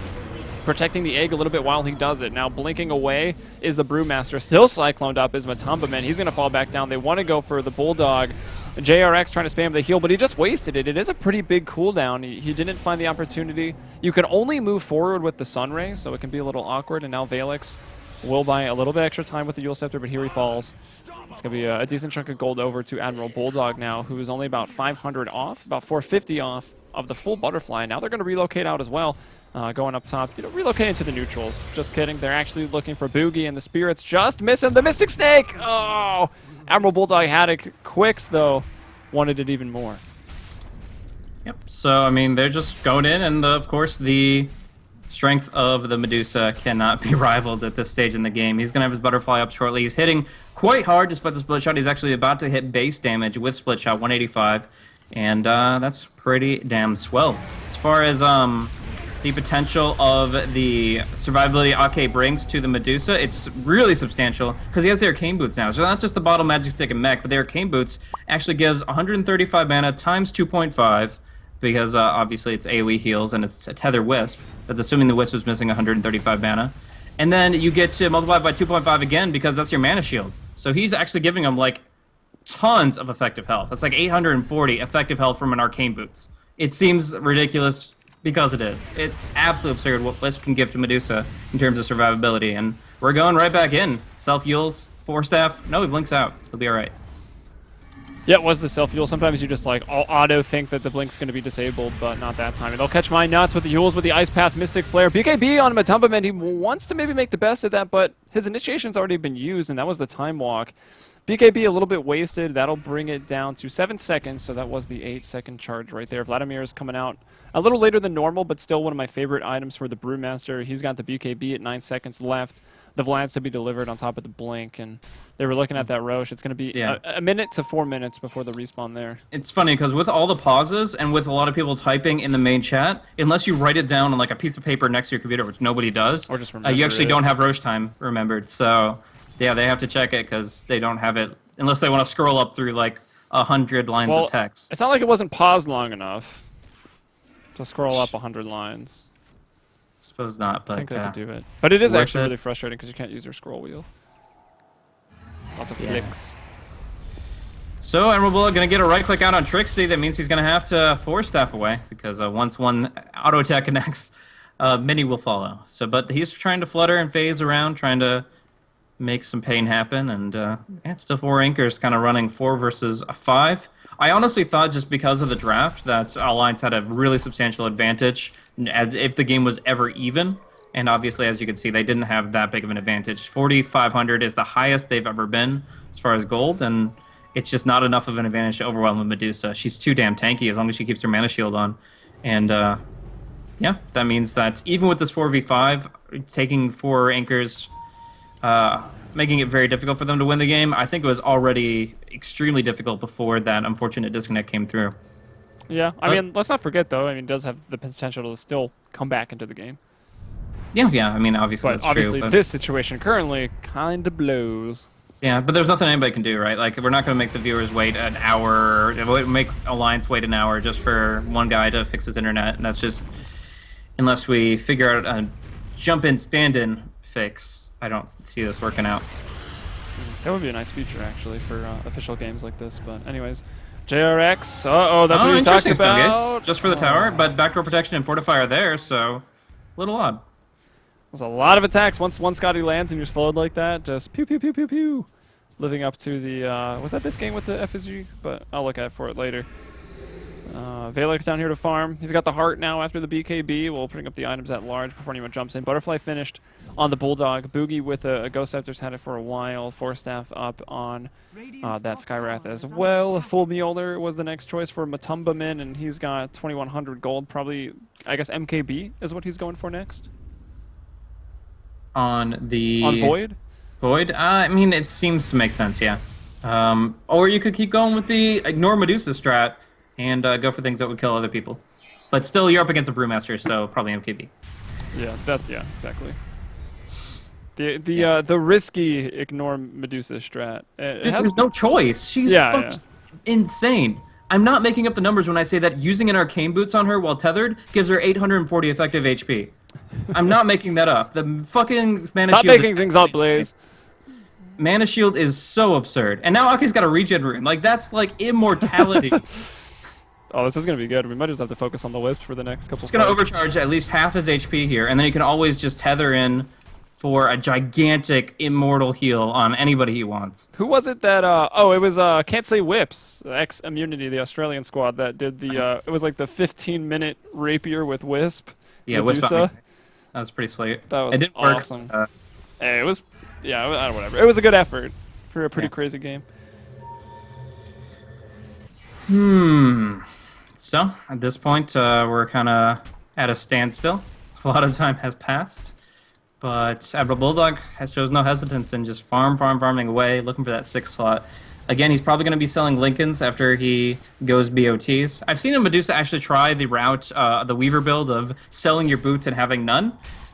protecting the egg a little bit while he does it. Now blinking away is the Brewmaster. Still Cycloned up is Matumbaman. He's going to fall back down. They want to go for the Bulldog. JRX trying to spam the heal, but he just wasted it. It is a pretty big cooldown. He didn't find the opportunity. You can only move forward with the Sunray, so it can be a little awkward, and now Valix will buy a little bit extra time with the Yule Scepter, but here he falls. It's going to be a decent chunk of gold over to Admiral Bulldog now, who is only about 500 off, about 450 off of the full Butterfly. Now they're going to relocate out as well, going up top. Relocating to the neutrals. Just kidding. They're actually looking for Boogie, and the Spirits just miss him. The Mystic Snake! Oh! Admiral Bulldog had it. Quicks, though, wanted it even more. Yep, so, I mean, they're just going in, and, of course, the strength of the Medusa cannot be rivaled at this stage in the game. He's going to have his Butterfly up shortly. He's hitting quite hard despite the Split Shot. He's actually about to hit base damage with Split Shot, 185, and that's pretty damn swell. As far as the potential of the survivability Ake brings to the Medusa, it's really substantial because he has the Arcane Boots now. So not just the Bottle, Magic Stick, and Mech, but the Arcane Boots actually gives 135 mana times 2.5 because obviously it's AoE heals and it's a Tether Wisp. That's assuming the Wisp is missing 135 mana. And then you get to multiply by 2.5 again because that's your mana shield. So he's actually giving him like tons of effective health. That's like 840 effective health from an Arcane Boots. It seems ridiculous because it is. It's absolutely absurd what Wisp can give to Medusa in terms of survivability. And we're going right back in. Self-Yules, 4-staff. No, he blinks out. He'll be all right. Yeah, it was the self-Yule. Sometimes you just like auto think that the blink's going to be disabled, but not that time. And they'll catch my nuts with the Yules with the Ice Path, Mystic Flare. BKB on Matumbaman. He wants to maybe make the best of that, but his initiation's already been used, and that was the Time Walk. BKB a little bit wasted. That'll bring it down to 7 seconds, so that was the 8-second charge right there. Vladimir is coming out a little later than normal, but still one of my favorite items for the Brewmaster. He's got the BKB at 9 seconds left. The Vlad's to be delivered on top of the blink, and they were looking at that Roche. It's going to be a minute to 4 minutes before the respawn there. It's funny because with all the pauses and with a lot of people typing in the main chat, unless you write it down on like a piece of paper next to your computer, which nobody does, or just you actually don't have Roche time remembered. So yeah, they have to check it because they don't have it unless they want to scroll up through like 100 lines of text. It's not like it wasn't paused long enough to scroll up 100 lines. Suppose not, but I think they could do it. But it is actually it. really frustrating because you can't use your scroll wheel. Lots of clicks. So Admiral Bulldog going to get a right click out on Trixie. That means he's going to have to 4-staff away because once one auto attack connects, many will follow. So, but he's trying to flutter and phase around, trying to make some pain happen, and it's still 4 anchors kind of running 4 versus 5. I honestly thought just because of the draft that Alliance had a really substantial advantage as if the game was ever even, and obviously as you can see they didn't have that big of an advantage. 4,500 is the highest they've ever been as far as gold, and it's just not enough of an advantage to overwhelm the Medusa. She's too damn tanky as long as she keeps her mana shield on, and yeah, that means that even with this 4v5, taking 4 anchors, making it very difficult for them to win the game. I think it was already extremely difficult before that unfortunate disconnect came through. Yeah, I mean, let's not forget, though, I mean, it does have the potential to still come back into the game. Yeah, I mean, obviously but that's obviously true. But this situation currently kind of blows. yeah, but there's nothing anybody can do, right? Like, we're not going to make the viewers wait an hour, make Alliance wait an hour just for one guy to fix his internet, and that's just, unless we figure out a jump-in, stand-in fix, I don't see this working out. That would be a nice feature, actually, for official games like this. But anyways, JRX. Uh-oh, that's what you talked interesting stuff, about. guys. Just for the tower, but backdoor protection and fortify are there, so a little odd. There's a lot of attacks. Once one Scotty lands and you're slowed like that, just pew, pew, pew, pew, pew. Living up to the... was that this game with the FSG? But I'll look at for it later. Valek's down here to farm. He's got the heart now after the BKB. We'll bring up the items at large before anyone jumps in. Butterfly finished on the Bulldog. Boogie with a Ghost Scepter's had it for a while. Force Staff up on that Skywrath as well. Full Mjolnir was the next choice for Matumba Min, and he's got 2,100 gold. Probably, I guess MKB is what he's going for next. On Void? Void? I mean, it seems to make sense, yeah. Or you could keep going with the Ignore Medusa strat and go for things that would kill other people. But still, you're up against a Brewmaster, so probably MKB. Yeah, exactly. The risky Ignore Medusa strat. Dude, there's no choice. She's fucking insane. I'm not making up the numbers when I say that using an Arcane Boots on her while tethered gives her 840 effective HP. I'm not making that up. The fucking Mana Stop Shield... making things up, Blaze. Mana Shield is so absurd. And now Aki's got a regen rune. Like, that's like immortality. Oh, this is going to be good. We might just have to focus on the Wisp for the next couple It's going to overcharge at least half his HP here, and then you can always just tether in for a gigantic immortal heal on anybody he wants. Who was it that, it was, Can't Say Whips, ex-Immunity, the Australian squad that did the, it was like the 15-minute rapier with Wisp. Yeah, Wisp. That was pretty slick. That was it didn't awesome. Work. Hey, it was, whatever. It was a good effort for a pretty crazy game. So, at this point, we're kind of at a standstill. A lot of time has passed. But Admiral Bulldog has shows no hesitance in just farming away, looking for that 6th slot. Again, he's probably going to be selling Lincolns after he goes BOTs. I've seen a Medusa actually try the route, the Weaver build of selling your boots and having none,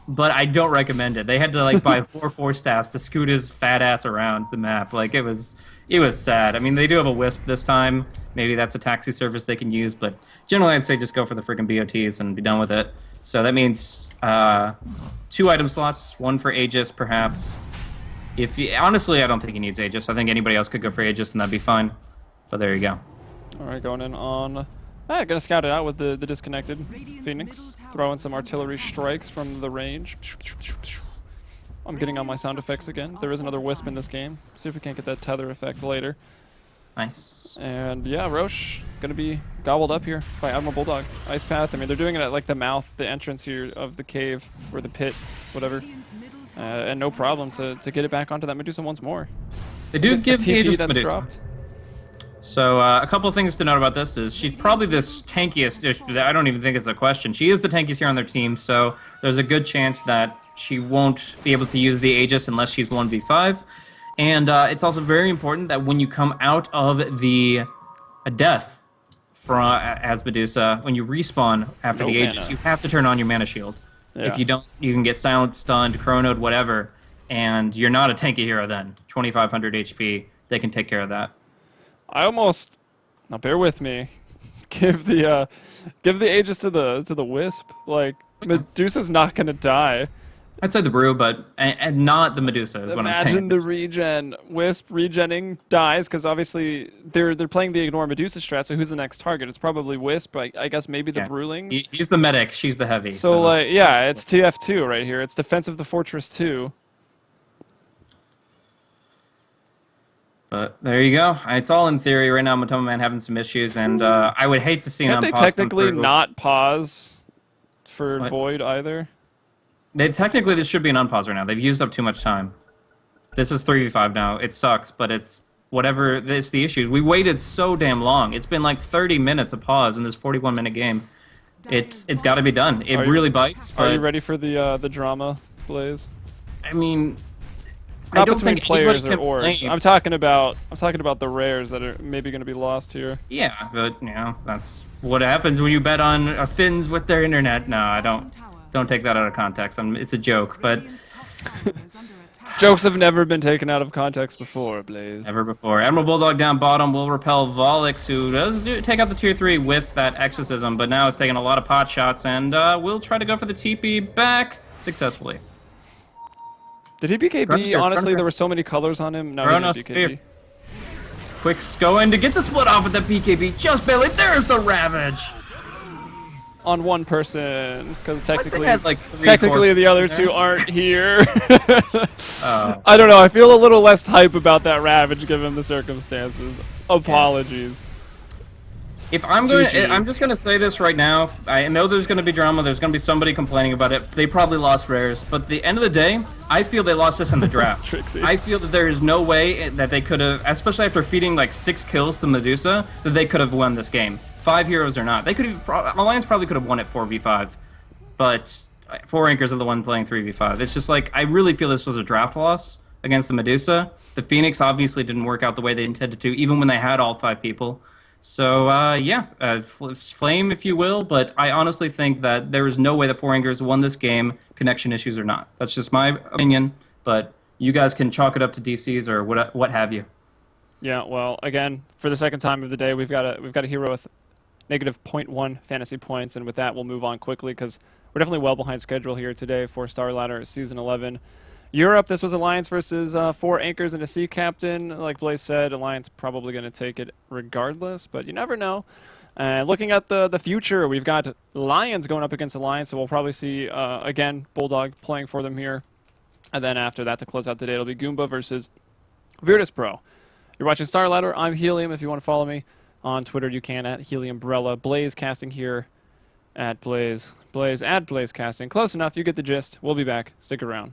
but I don't recommend it. They had to like buy 4 staffs to scoot his fat ass around the map. Like it was sad. I mean, they do have a Wisp this time. Maybe that's a taxi service they can use, but generally I'd say just go for the freaking BOTs and be done with it. So that means 2 item slots, 1 for Aegis perhaps. Honestly, I don't think he needs Aegis. I think anybody else could go for Aegis and that'd be fine. But there you go. All right, going in on... gonna scout it out with the disconnected Phoenix. Throwing some artillery strikes from the range. I'm getting on my sound effects again. There is another Wisp in this game. See if we can't get that tether effect later. Nice. And yeah, Roche gonna be gobbled up here by Admiral Bulldog. Ice Path. I mean, they're doing it at like the mouth, the entrance here of the cave, or the pit, whatever. And no problem to get it back onto that Medusa once more. They do give the Aegis that's Medusa. dropped. So a couple of things to note about this is she's probably the tankiest. I don't even think it's a question. She is the tankiest here on their team, so there's a good chance that she won't be able to use the Aegis unless she's 1v5. And it's also very important that when you come out of a death as Medusa, when you respawn after the Aegis, you have to turn on your Mana Shield. Yeah. If you don't, you can get silenced, stunned, chronoed, whatever, and you're not a tanky hero then. 2,500 HP, they can take care of that. I almost, now bear with me, give the Aegis to the Wisp. Like, Medusa's not gonna die. I'd say the Brew, but and not the Medusa is what I'm saying. Imagine the regen. Wisp regenning dies because obviously they're playing the Ignore Medusa strat. So who's the next target? It's probably Wisp. But I guess maybe the Brewlings. He's the medic. She's the heavy. So like it's TF2 right here. It's Defense of the Fortress 2. But there you go. It's all in theory right now. Matoma Man having some issues, and I would hate to see an unpause. Can't they technically not pause for Void either? This should be an unpause right now. They've used up too much time. This is 3v5 now. It sucks, but it's whatever. It's the issue. We waited so damn long. It's been like 30 minutes of pause in this 41-minute game. It's got to be done. It really bites. But are you ready for the drama, Blaze? I mean, not I don't between think players or orbs. I'm talking about the rares that are maybe going to be lost here. Yeah, but that's what happens when you bet on Finns with their internet. No, I don't. Don't take that out of context. It's a joke, but jokes have never been taken out of context before, Blaze. Never before. Admiral Bulldog down bottom will repel Volix, who does take out the tier 3 with that Exorcism, but now is taking a lot of pot shots, and will try to go for the TP back successfully. Did he BKB? Grunster, Honestly, Grunster. there were so many colors on him. No, Chronos he didn't BKB. Sphere. Quick's going to get the split off with the PKB. Just barely. There's the Ravage. On one person, because technically, had, like, 3 technically the corpses other in there. two aren't here. Oh. I don't know. I feel a little less hype about that Ravage given the circumstances. Apologies. If I'm going, GG. I'm just going to say this right now. I know there's going to be drama. There's going to be somebody complaining about it. They probably lost rares, but at the end of the day, I feel they lost this in the draft. Trixie. I feel that there is no way that they could have, especially after feeding like 6 kills to Medusa, that they could have won this game. 5 heroes or not, they could have. Alliance probably could have won it 4v5, but 4 Anchors are the one playing 3v5. It's just like I really feel this was a draft loss against the Medusa. The Phoenix obviously didn't work out the way they intended to, even when they had all 5 people. So, flame if you will, but I honestly think that there is no way the 4 Anchors won this game, connection issues or not. That's just my opinion, but you guys can chalk it up to DCs or what have you. Yeah. Well, again, for the second time of the day, we've got a hero with negative 0.1 fantasy points, and with that, we'll move on quickly because we're definitely well behind schedule here today for Starladder Season 11. Europe, this was Alliance versus 4 Anchors and a Sea Captain. Like Blaze said, Alliance probably going to take it regardless, but you never know. Looking at the future, we've got Lions going up against Alliance, so we'll probably see, again, Bulldog playing for them here. And then after that, to close out the day, it'll be Goomba versus Virtus Pro. You're watching Starladder. I'm Helium. If you want to follow me on Twitter, you can at Heliumbrella. Blaze casting here at Blaze. Blaze at Blaze casting. Close enough. You get the gist. We'll be back. Stick around.